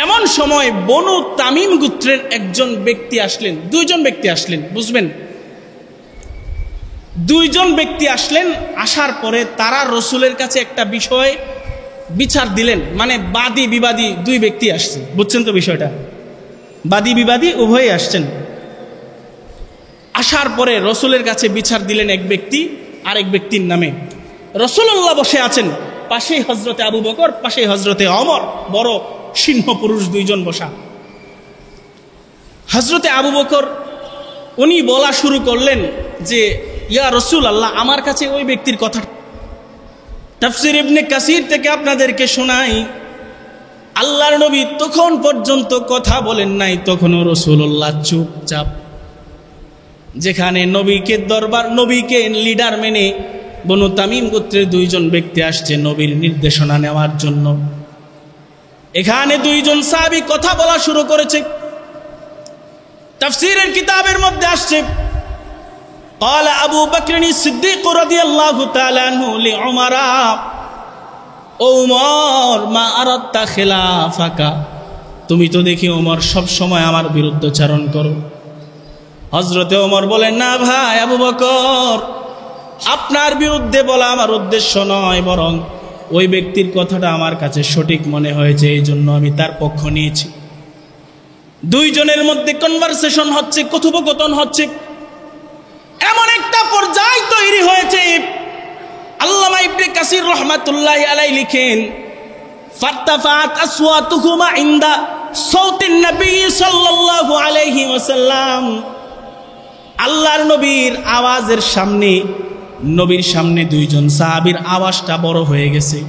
এমন সময় বনু তামিম গোত্রের একজন ব্যক্তি আসলেন, 2 জন ব্যক্তি আসলেন, বুঝবেন, 2 জন ব্যক্তি আসলেন। আসার পরে তারা রসুলের কাছে একটা বিষয় বিচার দিলেন। মানে বাদী বিবাদী 2 ব্যক্তি আসছে, বুঝছেন তো বিষয়টা? বাদী বিবাদী উভয়ই আসছেন। আসার পরে রসুলের কাছে বিচার দিলেন এক ব্যক্তি আরেক ব্যক্তির নামে। রসুল্লাহ বসে আছেন, পাশেই হযরতে আবু বকর, পাশেই হযরতে ওমর, বড় সিংহ পুরুষ 2 জন বসা। হযরতে আবু বকর উনি বলা শুরু করলেন যে, ইয়া রাসূলুল্লাহ, আমার কাছে ওই ব্যক্তির কথা। তাফসীর ইবনে কাসির থেকে আপনাদেরকে শোনাই, আল্লাহর নবী তখন পর্যন্ত কথা বলেন নাই, তখনও রাসূলুল্লাহ চুপচাপ। যেখানে নবীকে দরবার, নবীকে লিডার মেনে বনু তামিম গোত্রের 2 জন ব্যক্তি আসছে নবীর নির্দেশনা নেওয়ার জন্য। এখানে 2 জন সাহাবী কথা বলা শুরু করেছে। তাফসীরের কিতাবের মধ্যে আসছে, قال أبو بكر الصديق رضي الله تعالى عنه لعمر ওমর মা আরাদতা খিলাফাকা, তুমি তো দেখি ওমর সব সময় আমার বিরুদ্ধচারণ করো। হযরতে ওমর বলেন, না ভাই আবু বকর, আপনার বিরুদ্ধে বলা আমার উদ্দেশ্য নয়, বরং ওই ব্যক্তির কথাটা আমার কাছে সঠিক মনে হয়েছে, এই জন্য আমি তার পক্ষ নিয়েছি। 2 জনের মধ্যে কনভারসেশন হচ্ছে, কথোপকথন হচ্ছে। এমন একটা পর্যায় তৈরি হয়েছে, আল্লামা ইবনে কাসির রাহমাতুল্লাহি আলাইহি লিখেন, ফারতাফাত আসওয়াতুহুমা ইনদা সাউতিন নবী সাল্লাল্লাহু আলাইহি ওয়াসাল্লাম। আল্লাহর নবীর আওয়াজের সামনে, নবীর সামনে 2 জন সাহাবীর আওয়াজটা বড় হয়ে গেছে।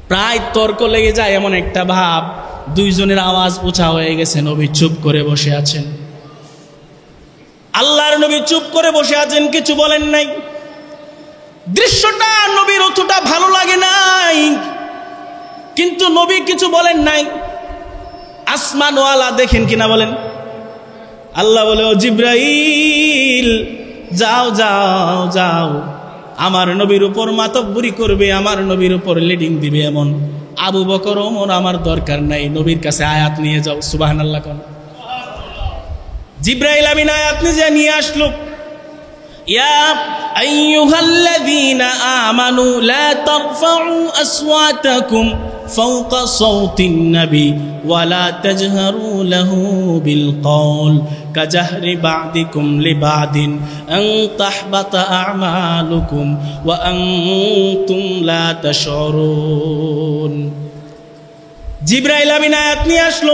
প্রায় তর্ক লেগে যায়, এমন একটা ভাব। 2 জনের আওয়াজ উঁচা হয়ে গেছে, নবী চুপ করে বসে আছেন। আল্লাহর নবী চুপ করে বসে আছেন, কিছু বলেন নাই। দৃশ্যটা নবীর অতটা ভালো লাগে নাই, কিন্তু নবী কিছু বলেন নাই। আসমানওয়ালা দেখেন কিনা বলেন, আল্লাহ বলে, ও জিব্রাইল, যাও যাও যাও, আমার নবীর উপর মাতব্বরি করবে, আমার নবীর উপর লিডিং দিবে এমন আবু বকর ওমর আমার দরকার নাই, নবীর কাছে আয়াত নিয়ে যাও। সুবহানাল্লাহ কোন। জিবরাইল আমিন আয়াত নিয়ে আসলো, ইয়া আইয়ুহাল্লাযীনা আমানু লা তারফাউ আসওয়াতাকুম ফাওকা সাওতিন নবী ওয়া লা তাজহারু লাহু বিল কওল কাজাহরি বা'দিকুম লিবা'দিন আন তাহবাতা আমালুকুম ওয়া আনতুম লা তাশউরুন। জিবরাইল আমিন আয়াত নিয়ে আসলো।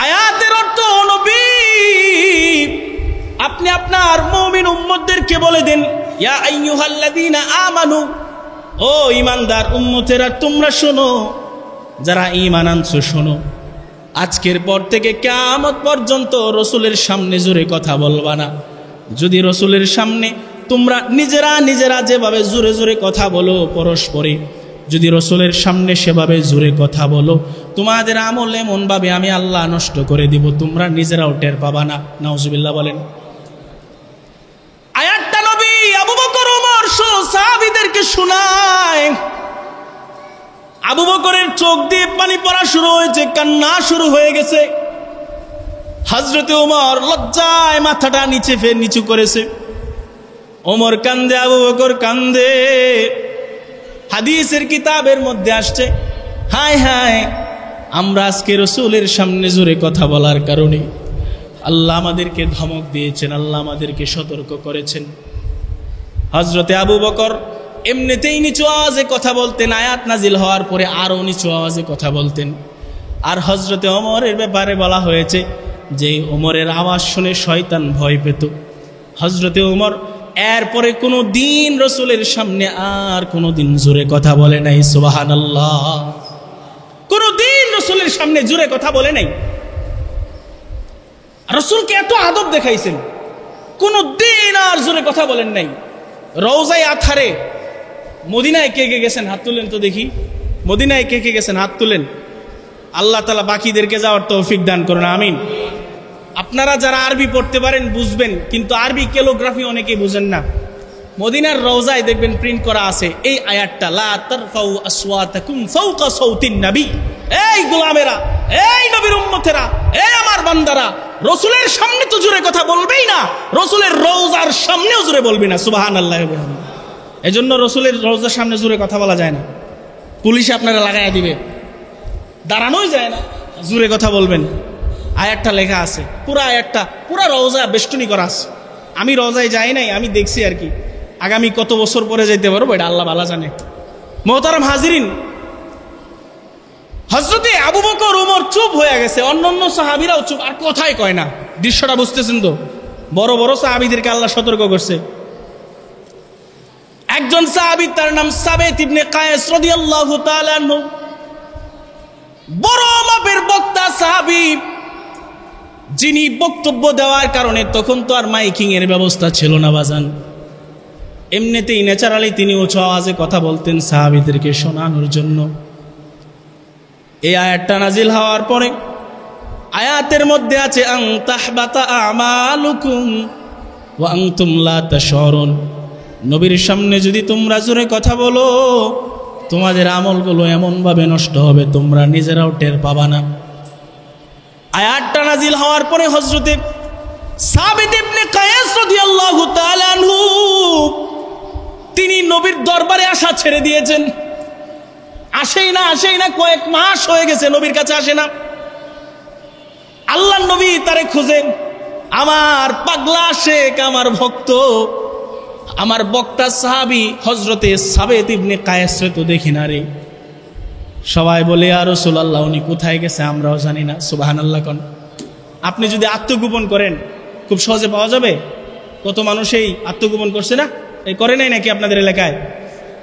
আয়াতের অর্থ, নবী আপনি আপনার মুমিন উম্মতদেরকে বলে দেন, ইয়া আইয়ুহাল্লাযীনা আমানু, ও ঈমানদার উম্মতেরা তোমরা শোনো, যারা ঈমান আনছো শোনো, আজকের পর থেকে কিয়ামত পর্যন্ত রাসূলের সামনে জোরে কথা বলবা না। যদি রাসূলের সামনে তোমরা নিজেরা যেভাবে জোরে জোরে কথা বলো পরস্পরে, যদি রাসূলের সামনে সেভাবে জোরে কথা বলো, তোমাদের আমল এমন ভাবে আমি আল্লাহ নষ্ট করে দিব, তোমরা নিজেরাও টের পাবা না। নাউজুবিল্লাহ বলেন। আয়াতটা নবী আবু বকর ওমর সহ সাহাবীদেরকে শোনায়। আবু বকরের চোখ দিয়ে পানি পড়া শুরু হয়েছে, কান্না শুরু হয়ে গেছে। হযরতে ওমর লজ্জায় মাথাটা নিচু করেছে। ওমর কান্দে, আবু বকর কান্দে। হাদিসের কিতাবের মধ্যে আসছে, হায় হায়, আমরা আজকে রাসূলের সামনে জোরে কথা বলার কারণে আল্লাহ আমাদেরকে ধমক দিয়েছেন, আল্লাহ আমাদেরকে সতর্ক করেছেন। হযরতে আবু বকর এমনিতেই নিচু আওয়াজে কথা বলতেন, আয়াত নাজিল হওয়ার পরে আরো নিচু আওয়াজে কথা বলতেন। আর হযরতে ওমরের ব্যাপারে বলা হয়েছে যে ওমরের আওয়াজ শুনে শয়তান ভয় পেত। হযরতে ওমর এরপরে কোনো দিন রাসূলের সামনে আর কোনো দিন জোরে কথা বলে নাই। সুবহানাল্লাহ। কোনো দিন রাসূলের সামনে জোরে কথা বলে নাই। রাসূলকে এত আদব দেখাইছেন, কোনো দিন আর জোরে কথা বলেন নাই। রওজায়ে আতহারে মদিনায় কে কে গেছেন হাত তুলেন তো দেখি। মদিনায় কে কে গেছেন হাত তুলেন। আল্লাহ তাআলা বাকিদেরকে যাওয়ার তৌফিক দান করুন, আমিন। আপনারা যারা আরবি পড়তে পারেন বুঝবেন, কিন্তু আরবি ক্যালিগ্রাফি অনেকেই বুঝেন না। মদিনার রওজায় দেখবেন প্রিন্ট করা আছে এই আয়াতটা, লা তারফাউ আসওয়াতাকুম ফাওকা সাওতিন নবী। এই গোলামেরা, এই নবীর উম্মতেরা, এই আমার বান্দারা, রাসূলের সামনে তো জোরে কথা বলবেই না, রাসূলের রওজার সামনেও জোরে বলবি না। সুবহানাল্লাহ। এজন্য রাসূলের রওজার সামনে জোরে কথা বলা যায় না, পুলিশ আপনারা লাগাইয়া দিবে, দাঁড়ানোই যায় না, জোরে কথা বলবেন। আয়াতটা লেখা আছে, পুরা আয়াতটা, পুরা রওজা বেষ্টনী করা আছে। আমি রওজায় যাই নাই, আমি দেখছি আর কি। আগামী কত বছর পরে যাইতে পারবো এটা আল্লাহ ভালো জানে। মোহতারাম হাজিরিন, হযরতে আবু বকর ওমর চুপ হয়ে গেছে, অন্যান্য সাহাবীরাও চুপ, আর কথাই কয় না। দৃশ্যটা বুঝতেছেন তো? বড় বড় সাহাবীদেরকে আল্লাহ সতর্ক করছে। একজন সাহাবী, তার নাম সাবেত ইবনে কায়েস রাদিয়াল্লাহু তাআলা আনহু, বড় মাপের বক্তা সাহাবী, যিনি বক্তব্য দেওয়ার কারণে তখন তো আর মাইকিং এর ব্যবস্থা ছিল না বাজান। এমনিতেই ন্যাচারালি তিনি উঁচু আওয়াজে কথা বলতেন সাহাবীদেরকে শোনানোর জন্য। এই আয়াতটা নাজিল হওয়ার পরে আয়াতের মধ্যে আছে আন তাহবাতা আমালুকুম ওয়া আনতুম লা তাশউরুন। নবীর সামনে যদি তোমরা জোরে কথা বলো, তোমাদের আমলগুলো এমনভাবে নষ্ট হবে তোমরা নিজেরাও টের পাবা না। আয়াতটা নাজিল হওয়ার পরে হযরতে সাবিত ইবনে কায়েস রাদিয়াল্লাহু তাআলা আনহু তিনি নবীর দরবারে আসা ছেড়ে দিয়েছেন। আসেই না, কয়েক মাস হয়ে গেছে নবীর কাছে আসে না। আল্লাহর নবী তারে খুঁজেন, আমার পাগলা শেখ, আমার ভক্ত, আমার বক্তা সাহাবী হযরতে সাবিত ইবনে কায়েসরে তো দেখি না রে। সবাই বলে ইয়া রাসূলুল্লাহ, উনি কোথায় গেছে আমরাও জানি না। সুবহানাল্লাহ কোন। আপনি যদি আত্মগোপন করেন খুব সহজে পাওয়া যাবে। কত মানুষ এই আত্মগোপন করছে না? এই করে নাই নাকি আপনাদের এলাকায়?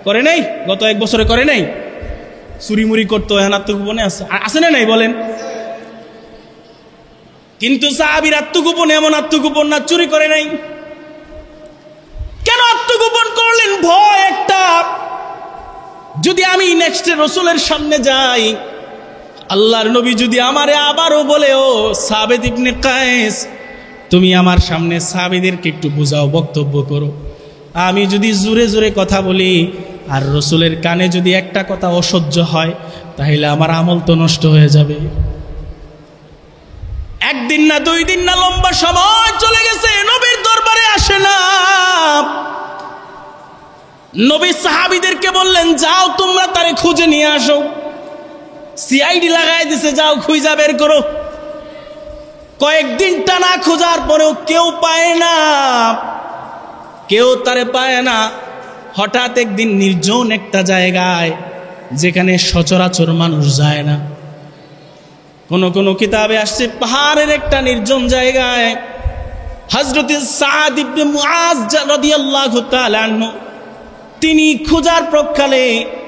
করে নাই? গত এক বছরে করে নাই? চুরিমুরি করতো, এখন আত্মগোপনে আছে না নাই বলেন? কিন্তু সাহাবীর আত্মগোপন এমন আত্মগোপন না, চুরি করে নাই। কেন আত্মগোপন করলেন? ভয় একটা, যদি আমি নেক্সট রাসূলের সামনে যাই, আল্লাহর নবী যদি আমারে আবারও বলে, ও সাবিত ইবনে কায়েস তুমি আমার সামনে সাহাবীদেরকে একটু বুঝাও, বক্তব্য করো। আমি যদি জোরে জোরে কথা বলি আর রসুলের কানে যদি একটা কথা অসহ্য হয়, তাহলে আমার আমল তো নষ্ট হয়ে যাবে। একদিন না 2 দিন না, লম্বা সময় চলে গেছে, নবীর দরবারে আসে না। নবী সাহাবীদেরকে বললেন, যাও তোমরা তারে খুঁজে নিয়ে আসো। সিআইডি লাগাই দিছে, যাও খুঁজা বের করো। কয়েকদিন টানা খোঁজার পরেও কেউ পায় না, কেউ তারে পায় না। হঠাৎ একদিন নির্জন একটা জায়গায়, যেখানে সচরাচর মানুষ যায় না, কোন কোন কিতাবে আসছে পাহাড়ের একটা নির্জন জায়গায়, হযরত সাদ ইবনে মুআজ রাদিয়াল্লাহু তাআলা আনহু তিনি খোঁজার প্রকালে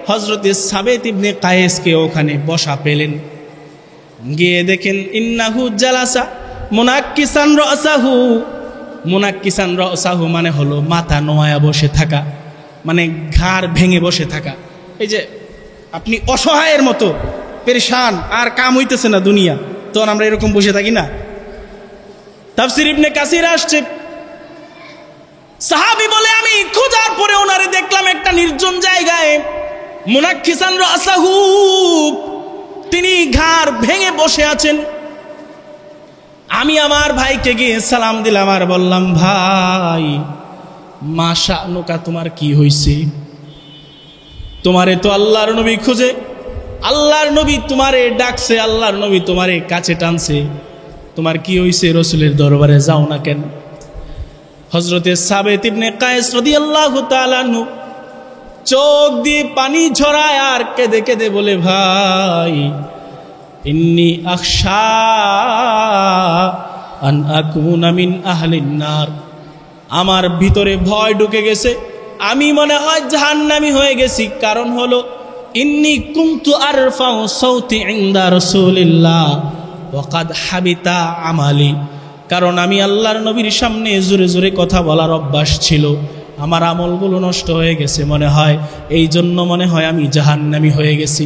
হযরত সাবেত ইবনে কায়েসকে ওখানে বসা পেলেন। গিয়ে দেখেন, ইন্নাহু জালাসা মুনাক্কিসান রাসাহু। মুনাক্কিসান রাসাহু মানে হলো মাথা নোয়া বসে থাকা, মানে ঘাড় ভেঙে বসে থাকা। এই যে আপনি অসহায়ের মতো পেরেশান, আর কাম হইতেছে না দুনিয়া, তখন আমরা এরকম বসে থাকি না। তাফসীর ইবনে কাসির আসছে, সাহাবী বলে, আমি খোঁজার পরে ওনারে দেখলাম একটা নির্জন জায়গায়, মুনাক্কিসান রাসাহু, তিনি ঘাড় ভেঙে বসে আছেন। আমি আমার ভাইকে গিয়ে সালাম দিলাম আর বললাম, ভাই মাশাআনুকা, তোমার কি হইছে? তোমারে তো আল্লাহর নবী খুঁজে, আল্লাহর নবী তোমারে ডাকছে, আল্লাহর নবী তোমারে কাছে টানছে, তোমার কি হইছে? রসুলের দরবারে যাও না কেন? হযরতে সাবেত ইবনে কায়েস রাদিয়াল্লাহু তাআলা আনহু চোখ দিয়ে পানি ঝরায় আর কেঁদে কেঁদে বলে, ভাই ইন্নী আখশা আন আকুনা মিন আহলিন নার, আমার ভিতরে ভয় ঢুকে গেছে, আমি মনে হয় জাহান্নামী হয়ে গেছি। কারণ হলো, ইন্নী কুনতু আরফাউ সাউতি ইনদা রাসূলিল্লাহ ওয়া কাদ হাবিতা আমালি, কারণ আমি আল্লাহর নবীর সামনে জোরে জোরে কথা বলার অভ্যাস ছিল, আমার আমলগুলো নষ্ট হয়ে গেছে মনে হয়, এই জন্য মনে হয় আমি জাহান্নামী হয়ে গেছি।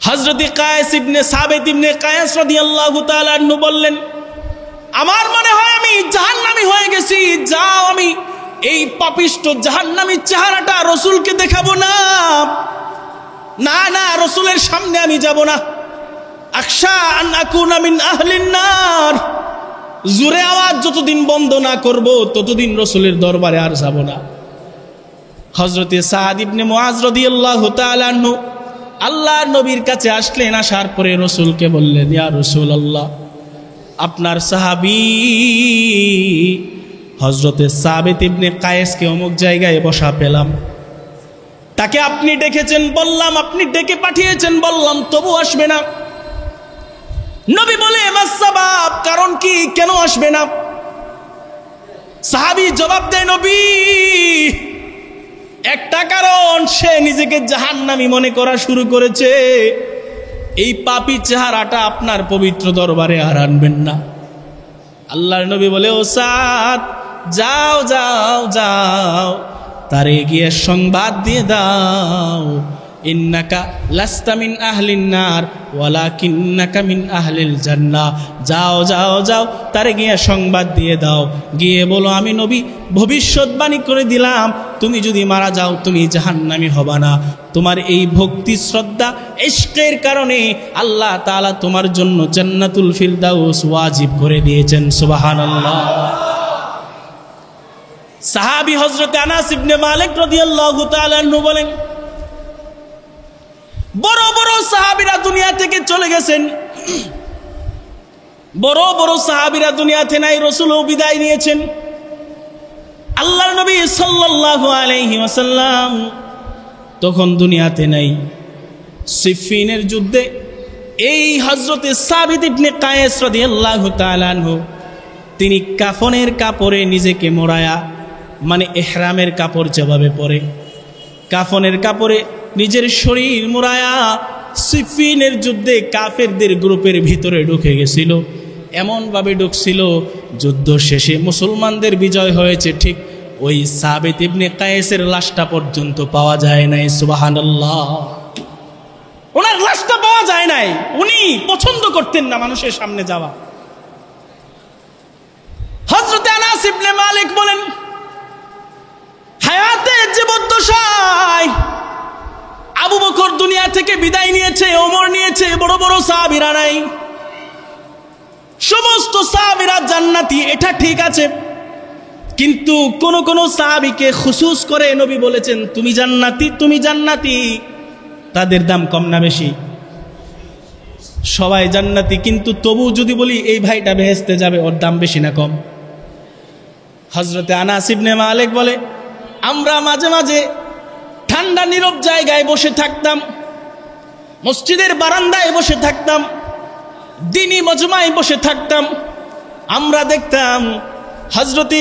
হযরত কায়েস ইবনে সাবেত ইবনে কায়েস রাদিয়াল্লাহু তাআলা আনহু বললেন, আমার মনে হয় আমি জাহান্নামী হয়ে গেছি, যাও আমি এই পাপিষ্ট জাহান্নামী চেহারাটা রসুলকে দেখাবো না। না না, রসুলের সামনে আমি যাব না। আখশা আন আকুনা মিন আহলিন নার, জোরে আওয়াজ যতদিন বন্ধ না করব ততদিন রসুলের দরবারে আর যাব না। হযরতে সাদ ইবনে মুআজ রাদিয়াল্লাহু তাআলা আনহু আল্লাহর নবীর কাছে আসলেন। আসার পরে রসুলকে বললেন, ইয়া রাসূলুল্লাহ, আপনার সাহাবী হযরতে সাবেত ইবনে কায়েসকে অমুক জায়গায় বসা পেলাম, তাকে আপনি ডেকেছেন বললাম, আপনি ডেকে পাঠিয়েছেন বললাম, তবু আসবে না। নবী বলে, মাসসাবাব, কারণ কি, কেন আসবে না? সাহাবী জবাব দেয়, নবী একটা কারণ, সে নিজেকে জাহান্নামী মনে করা শুরু করেছে, এই পাপী চেহারাটা আপনার পবিত্র দরবারে আর আনবেন না। আল্লাহর নবী বলে, ও সাদ, যাও যাও যাও, তারে গিয়ে সংবাদ দিয়ে দাও, ইন্নাকা লাস্তা মিন আহলিন নার ওয়ালাকিন্নাকা মিন আহলিল জান্নাহ। যাও যাও যাও, তারে গিয়ে সংবাদ দিয়ে দাও, গিয়ে বলো, আমি নবী ভবিষ্যৎবাণী করে দিলাম, তুমি যদি মারা যাও তুমি জাহান্নামী হবা না। তোমার এই ভক্তি শ্রদ্ধা ইশকের কারণে আল্লাহ তাআলা তোমার জন্য জান্নাতুল ফিরদাউস ওয়াজিব করে দিয়েছেন। সুবহানাল্লাহ। সাহাবী হযরত আনাস ইবনে মালিক রাদিয়াল্লাহু তাআলা আনহু বলেন, বড় বড় সাহাবীরা দুনিয়া থেকে চলে গেছেন, বড় বড় সাহাবীরা দুনিয়াতে নাই, রাসূলও বিদায় নিয়েছেন। আল্লাহর নবী সাল্লাল্লাহু আলাইহি ওয়াসাল্লাম তখন দুনিয়াতে নাই। সিফিনের যুদ্ধে এই হযরতে সাবিত ইবনে কায়েস রাদিয়াল্লাহু তাআলা আনহু তিনি কাফনের কাপড়ে নিজেকে মোড়ায়া, মানে ইহরামের কাপড় যেভাবে পরে, কাফনের কাপড়ে নিজের শরীর মোড়ায়া সিফিনের যুদ্ধে কাফেরদের গ্রুপের ভিতরে ঢুকে গেছিল। এমনভাবে ঢুকছিল, যুদ্ধ শেষে মুসলমানদের বিজয় হয়েছে, ঠিক ওই সাবিত ইবনে কায়েসের লাশটা পর্যন্ত পাওয়া যায় নাই। সুবহানাল্লাহ। ওনার লাশটা পাওয়া যায় নাই। উনি পছন্দ করতেন না মানুষের সামনে যাওয়া। ইবনে মালিক বলেন, হায়াতে জীবদ্দশায় আবু বকর দুনিয়া থেকে বিদায় নিয়েছে, ওমর নিয়েছে, বড় বড় সাহাবীরা নাই। সমস্ত সাহাবীরা জান্নাতি, এটা ঠিক আছে, কিন্তু কোন কোন সাহাবীকে খুসুস করে নবী বলেছেন তুমি জান্নাতি, তুমি জান্নাতি। তাদের দাম কম না বেশি? সবাই জান্নাতি, কিন্তু তবু যদি বলি এই ভাইটা বেহেশতে যাবে, ওর দাম বেশি না কম? হযরতে আনাস ইবনে মালিক বলে, আমরা মাঝে মাঝে ঠান্ডা নীরব জায়গায় বসে থাকতাম, মসজিদের বারান্দায় বসে থাকতাম, দ্বীনি মজমায় বসে থাকতাম। আমরা দেখতাম হযরতে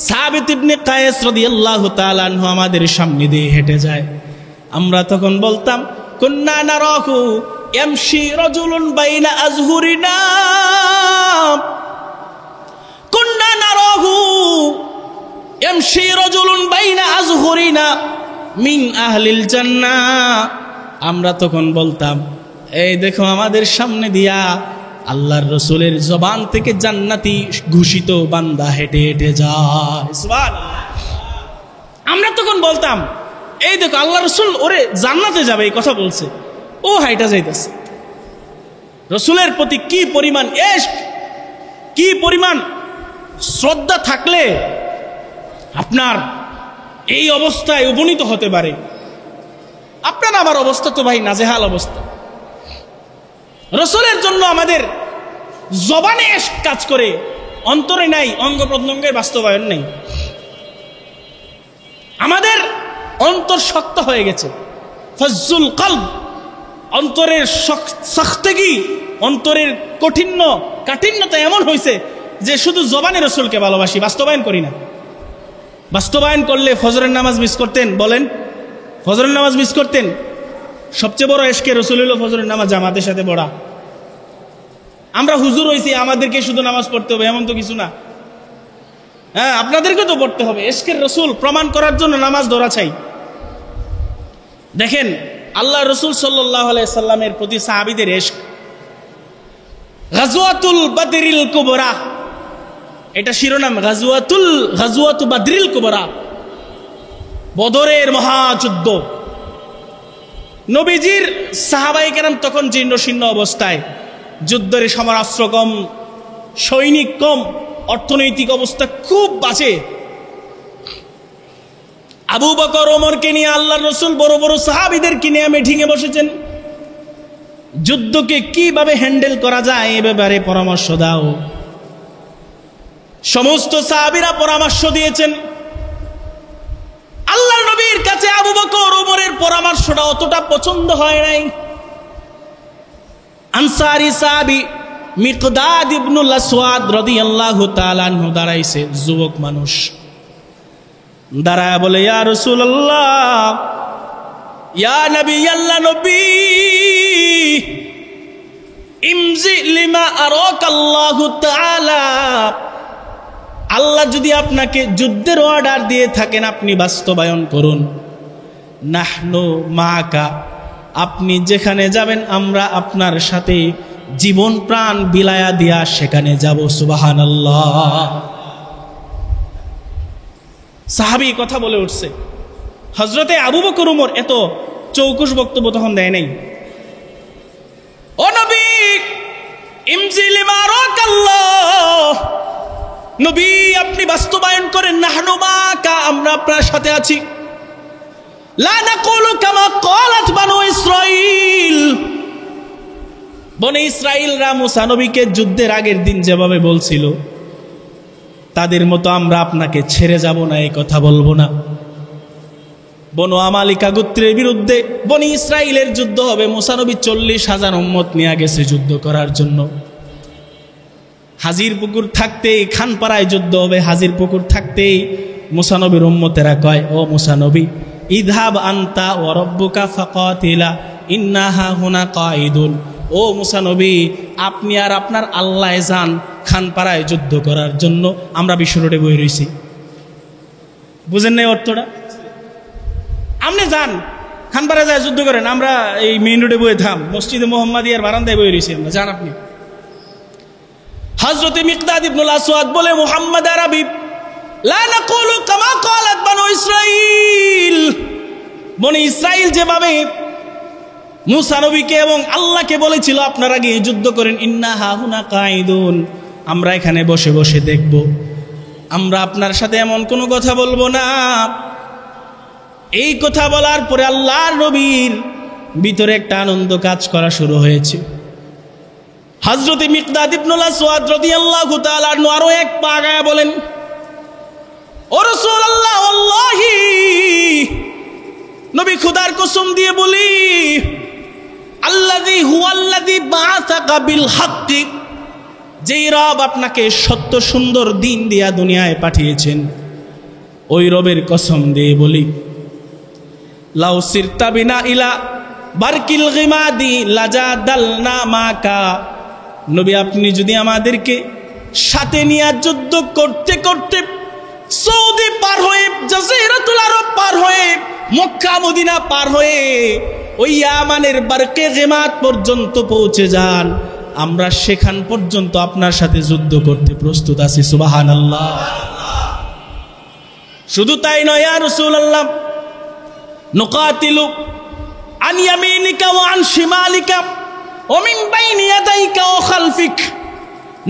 সাবিত ইবনে কায়েস রাদিয়াল্লাহু তাআলা আনহু আমাদের সামনে দিয়ে হেঁটে যায়। আমরা তখন বলতাম, কুন্না নারাহু ইয়ামশি রাজুলুন বাইনা আযহুরিনা, কুন্না নারাহু ইয়ামশি রাজুলুন বাইনা আযহুরিনা মিন আহলিল জান্নাহ। আমরা তখন বলতাম, এই দেখো আমাদের সামনে দিয়া আল্লাহর রাসূলের জবান থেকে জান্নাতি ঘোষিত বান্দা হেঁটে হেঁটে যায়। সুবহানাল্লাহ। আমরা তখন বলতাম, এই দেখো আল্লাহর রাসূল ওরে জান্নাতে যাবে এই কথা বলছে, ও হাইটা যাইতেছে। রাসূলের প্রতি কি পরিমাণ ইশক, কি পরিমাণ শ্রদ্ধা থাকলে আপনার এই অবস্থায় উপনীত হতে পারে। আপনার আমার অবস্থা তো ভাই নাজেহাল অবস্থা। রাসূলের জন্য আমাদের জবানে ইশক কাজ করে, অন্তরে নাই, অঙ্গ প্রত্যঙ্গের বাস্তবায়ন নেই। আমাদের অন্তর শক্ত হয়ে গেছে, ফজ্জুল কলব, অন্তরের সখতগি, অন্তরের কাঠিন্যতা এমন হয়েছে যে শুধু জবানে রাসূলকে ভালোবাসি, বাস্তবায়ন করি না। বাস্তবায়ন করলে ফজরের নামাজ মিস করতেন? বলেন, ফজরের নামাজ মিস করতেন? সবচেয়ে বড় ইশকে রাসূল হলো ফজরের নামাজ জামাতের সাথে পড়া। আমরা হুজুর হইছি, আমাদেরকে শুধু নামাজ পড়তে হবে এমন তো কিছু না। হ্যাঁ, আপনাদেরকে তো পড়তে হবে। ইশকের রাসূল প্রমাণ করার জন্য নামাজ ধরা চাই। দেখেন আল্লাহ রাসূল সাল্লাল্লাহু আলাইহি সাল্লামের প্রতি সাহাবীদের ইশক। গাজওয়াতুল বদরিল কুবরা, এটা শিরোনাম, গাজওয়াতু বদরিল কুবরা, বদরের মহাযুদ্ধ। নবীজির সাহাবায়ে কেরাম তখন জীর্ণ শীর্ণ অবস্থায়, যুদ্ধের সমরাস্ত্র কম, সৈনিক কম, অর্থনৈতিক অবস্থা খুব বাজে। আবু বকর ওমরকে নিয়ে আল্লাহর রাসূল বড় বড় সাহাবীদেরকে নিয়ে মিটিংয়ে বসেছেন, যুদ্ধকে কিভাবে হ্যান্ডেল করা যায় এ ব্যাপারে পরামর্শ দাও। সমস্ত সাহাবীরা পরামর্শ দিয়েছেন। আল্লাহর নবীর কাছে আবু বকর ওমরের পরামর্শটা অতটা পছন্দ হয় নাই। আনসারী সাহাবী মিকদাদ ইবনুল আসওয়াদ রাদিয়াল্লাহু তাআলা আনহু দাঁড়াইছে, যুবক মানুষ, দাঁড়ায় বলে, ইয়া রাসূলুল্লাহ, ইয়া নবী, আল্লাহ নবী, ইমজি লিমা আরাকাল্লাহু তাআলা, আল্লাহ যদি আপনাকে যুদ্ধের অর্ডার দিয়ে থাকেন আপনি বাস্তবায়ন করুন। নাহনু মাকা, আপনি যেখানে যাবেন আমরা আপনার সাথে জীবন প্রাণ বিলায়া দিয়া সেখানে যাব। সুবহানাল্লাহ। সাহাবী কথা বলে উঠছে। হযরতে আবু বকর ওমর এত চৌকুশ বক্তব্য তখন দেয় নাই। ও নবী, ইমজি লিমা আরাকাল্লাহ, নবী আপনি বাস্তবায়ন করেন। নাহনু মাকা, আমরা আপনার সাথে আছি। লা নাকুলু কামা ক্বালাত বানু ইসরাঈল, বনে ইসরাঈলরা মুসা নবীকে যুদ্ধের আগের দিন যেভাবে বলছিল তাদের মতো আমরা আপনাকে ছেড়ে যাব না, এই কথা বলবো না। বনু আমালিকা গোত্রের বিরুদ্ধে বনি ইসরাঈলের যুদ্ধ হবে। মুসা নবী 40,000 উম্মত নিয়ে গেছে যুদ্ধ করার জন্য। হাজির পুকুর থাকতেই খানপাড়ায় যুদ্ধ হবে। হাজির পুকুর থাকতেই মুসা নবীর উম্মতেরা কয়, ও মুসা নবী, ইযহাব আনতা ওয়া রাব্বুকা ফাকাতিলা ইন্না হাহুনা কাঈদুন, ও মুসা নবী আপনি আর আপনার আল্লাহ যান খানপাড়ায় যুদ্ধ করার জন্য, আমরা বিশ্ব রোডে বই রয়েছি। বুঝেন নাই অর্থটা? আপনি যান খানপাড়ায় যায় যুদ্ধ করেন, আমরা এই মেইন রোডে বয়ে থাম, মসজিদে মোহাম্মদিয়ার বারান্দায় বই রয়েছি আমরা, যান আপনি। হযরতে মিকদাদ ইবনুল আসওয়াদ বলে, মুহাম্মদ আরবি লা নাকুলু কামা ক্বালাত বানু ইসরাঈল, বনি ইসরাঈল যেভাবে মুসা নবীকে এবং আল্লাহকে বলেছিল আপনারা গিয়ে যুদ্ধ করেন, ইন্না হাহুনা কাঈদুন, আমরা এখানে বসে বসে দেখব, আমরা আপনার সাথে এমন কোনো কথা বলবো না। এই কথা বলার পরে আল্লাহর নবীর ভিতরে একটা আনন্দ কাজ করা শুরু হয়েছে। হযরত মিকদাদ ইবনুল আসওয়াদ রাদিয়াল্লাহু তাআলা আনহু আরো এক পা আগায়া বলেন, ও রাসূলুল্লাহ, আল্লাহি, নবী খুদার কসম দিয়ে বলি, আল্লাযী হুয়াল্লাযী বাআসাকা বিল হাক্কি, যেই রব আপনাকে সত্য সুন্দর দিন দিয়া দুনিয়ায় পাঠিয়েছেন, ওই রবের কসম দিয়ে বলি, লাউ সিরতা বিনা ইলা বারকিল গিমাদি লাজাদালনা মাকা, নবী আপনি যদি আমাদেরকে সাথে নিয়ে যুদ্ধ করতে করতে সৌদি পার হয়ে, জাজিরাতুল আরব পার হয়ে, মক্কা মদিনা পার হয়ে ওই ইয়ামানের বারকে গিমাত পর্যন্ত পৌঁছে যান, আমরা সেখান পর্যন্ত আপনার সাথে যুদ্ধ করতে প্রস্তুত আছি। সুবহানাল্লাহ। শুধু তাই নয়, ইয়া রাসূলুল্লাহ, নুকাতিলু আন ইয়ামিনিকা ওয়া আন শিমালিকা ওয়া মিন বাইনি ইয়াদাইকা ওয়া খালফিক,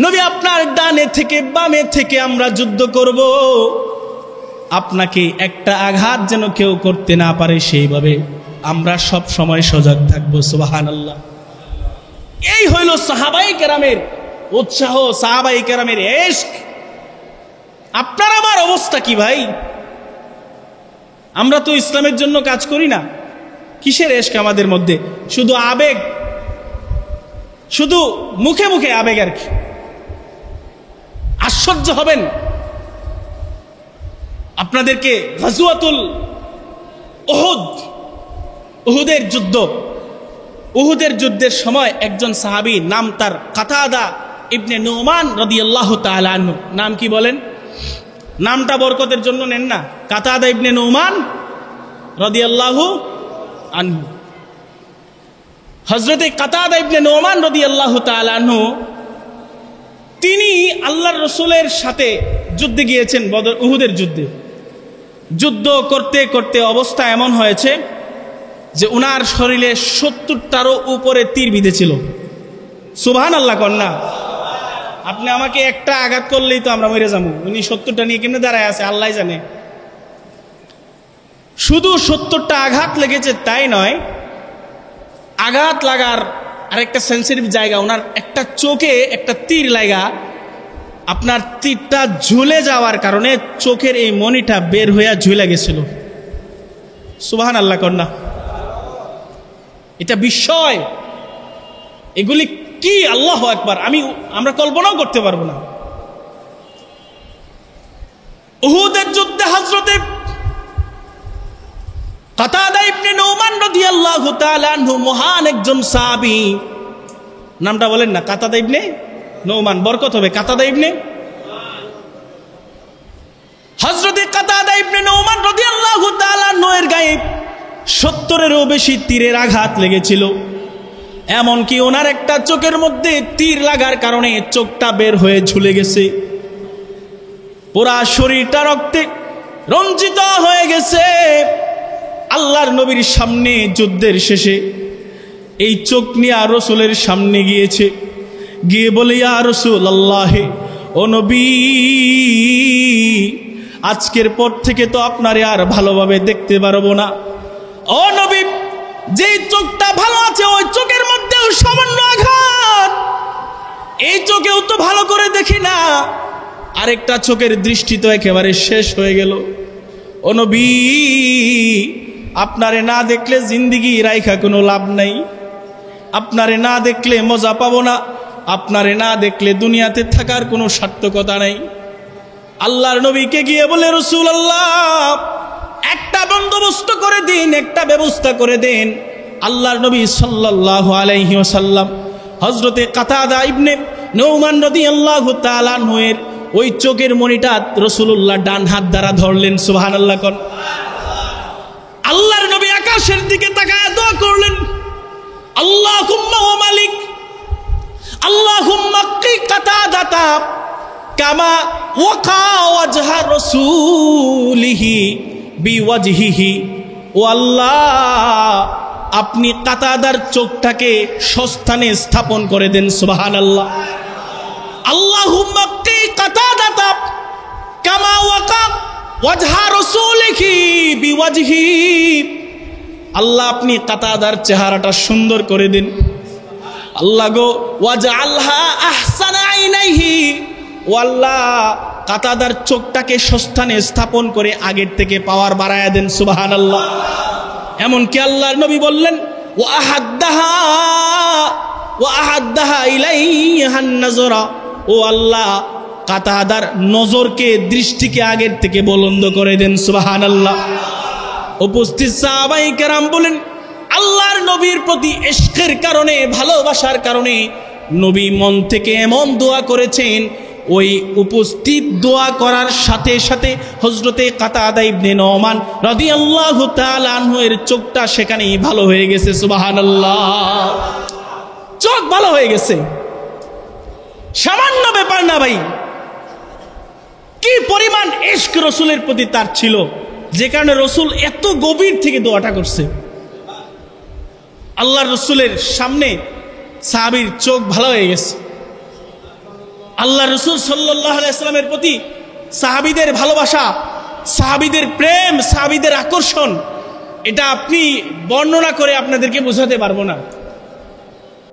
নবী আপনার ডানে থেকে বামে থেকে আমরা যুদ্ধ করব, আপনাকে একটা আঘাত যেন কেউ করতে না পারে সেইভাবে আমরা সব সময় সজাগ থাকবো। সুবহানাল্লাহ। এই হইল সাহাবায়ে কেরামের উৎসাহ, সাহাবায়ে কেরামের ইশক। আপনার আমার অবস্থা কি ভাই? আমরা তো ইসলামের জন্য কাজ করি না, কিসের ইশক আমাদের মধ্যে? শুধু আবেগ, শুধু মুখে মুখে আবেগ আর কি। আশ্চর্য হবেন, আপনাদেরকে গাজওয়াতুল উহুদ, উহুদের যুদ্ধ, উহুদের যুদ্ধের সময় একজন সাহাবী, নাম তার কাতাদা ইবনে নুমান রাদিয়াল্লাহু তাআলা আনহু। নাম কি বলেন? নামটা বরকতের জন্য নেন না, কাতাদা ইবনে নুমান রাদিয়াল্লাহু আনহু। হযরতে কাতাদা ইবনে নুমান রাদিয়াল্লাহু তাআলা আনহু, তিনি আল্লাহর রাসূলের সাথে যুদ্ধে গিয়েছেন, বদর উহুদের যুদ্ধে। যুদ্ধ করতে করতে অবস্থা এমন হয়েছে যে উনার শরীরে 70টারও উপরে তীর বিঁধেছিল। সুবহানাল্লাহ কন্যা। আপনি আমাকে একটা আঘাত করলেই তো আমরা মরে যাবো, উনি 70টা নিয়ে কেমনে দাঁড়ায় আছে আল্লাহ জানে। শুধু 70টা আঘাত লেগেছে তাই নয়, আঘাত লাগার আরেকটা সেন্সিটিভ জায়গা, ওনার একটা চোখে একটা তীর লাগা, আপনার তীরটা ঝুলে যাওয়ার কারণে চোখের এই মণিটা বের হইয়া ঝুলে গেছিল। সুবহানাল্লাহ কন্যা। এটা বিস্ময়, এগুলি কি আল্লাহু আকবার, আমরা কল্পনাও করতে পারবো না। উহুদের যুদ্ধে হযরতে কাতাদা ইবনে নুমান রাদিয়াল্লাহু তাআলা আনহু, মহান একজন সাহাবী, নামটা বলেন না, কাতাদা ইবনে নুমান, বরকত হবে, কাতাদা ইবনে। হযরতে কাতাদা ইবনে নুমান রাদিয়াল্লাহু তাআলা আনহু এর গায়ে 70-এরও বেশি তীরের আঘাত লেগেছিল। এমনকি ওনার একটা চোখের মধ্যে তীর লাগার কারণে চোখটা বের হয়ে ঝুলে গেছে, পুরা শরীরটা রক্তে রঞ্জিত হয়ে গেছে। আল্লাহর নবীর সামনে যুদ্ধের শেষে এই চোখ নিয়ে রাসূলের সামনে গিয়েছে, গিয়ে বলে, ইয়া রাসূলুল্লাহ, ও নবী, আজকের পর থেকে তো আপনারে আর ভালোভাবে দেখতে পারবো না। ও নবী, যেই চোখটা ভালো আছে ওই চোখের মধ্যেও সামান্য আঘাত, এই চোখেও তো ভালো করে দেখি না, আরেকটা চোখের দৃষ্টি তো একেবারে শেষ হয়ে গেল। ও নবী, আপনারে না দেখলে জিন্দেগি রাইখা কোনো লাভ নাই, আপনারে না দেখলে মজা পাবো না, আপনারে না দেখলে দুনিয়াতে থাকার কোনো সার্থকতা নাই। আল্লাহর নবীকে গিয়ে বলে, রাসূলুল্লাহ, একটা বন্দোবস্ত করে দিন, একটা ব্যবস্থা করে দেন। আল্লাহর নবী সাল্লাল্লাহু আলাইহি ওয়াসাল্লাম হযরতে কাতাদা ইবনে নুমান রাদিয়াল্লাহু তাআলা আনহু এর ওই চোখের মণিটা রাসূলুল্লাহ ডান হাত দ্বারা ধরলেন। সুবহানাল্লাহ কোন। আল্লাহর নবী আকাশের দিকে তাকায় দোয়া করলেন, আল্লাহুম্মা ওয়া মালিক, আল্লাহুম্মা কি কাতাদাতা কামা ওয়াকা ওয়াজহা রাসূলিহি বিওয়াজহিহি, ও আল্লাহ আপনি কাতাদার চোখটাকে স্বস্থানে স্থাপন করে দেন। সুবহানাল্লাহ। আল্লাহুম্মা কি কাতাদাতা কামা ওয়াকা ওয়াজহা রাসূলিহি বিওয়াজহি, আল্লাহ আপনি কাতাদার চেহারাটা সুন্দর করে দিন। আল্লাহ গো ওয়াজআলহা আহসানা আইনাইহি, ও আল্লাহ কাতাদার চোখটাকে স্বস্থানে স্থাপন করে আগের থেকে পাওয়ার বাড়ায়া দেন। সুবহানাল্লাহ। এমনকি আল্লাহর নবী বললেন ওয়া আহাদ্দাহা ইলাইহান নাজরা, ও আল্লাহ কাতাদার নজরকে, দৃষ্টিকে আগের থেকে বুলন্দ করে দেন। সুবহানাল্লাহ। উপস্থিত সাহাবায়ে কেরাম বলেন আল্লাহর নবীর প্রতি ইশকের কারণে, ভালোবাসার কারণে নবী মন থেকে এমন দোয়া করেছেন, ওই উপস্থিত দোয়া করার সাথে সাথে হযরতে কাতাদা ইবনে নোমান রাদিয়াল্লাহু তাআলা আনহু এর চোখটা সেখানেই ভালো হয়ে গেছে। সুবহানাল্লাহ। চোখ ভালো হয়ে গেছে, সামান্য ব্যাপার না ভাই। কি পরিমাণ ইশক রাসূলের প্রতি তার ছিল, যে কারণে রাসূল এত গভীর থেকে দোয়াটা করছে। আল্লাহর রাসূলের সামনে সাহাবীর চোখ ভালো হয়ে গেছে। আল্লাহ রাসূল সাল্লাল্লাহু আলাইহি ওয়াসাল্লামের প্রতি সাহাবীদের ভালোবাসা, সাহাবীদের প্রেম, সাহাবীদের আকর্ষণ, এটা আপনি বর্ণনা করে আপনাদেরকে বোঝাতে পারবো না।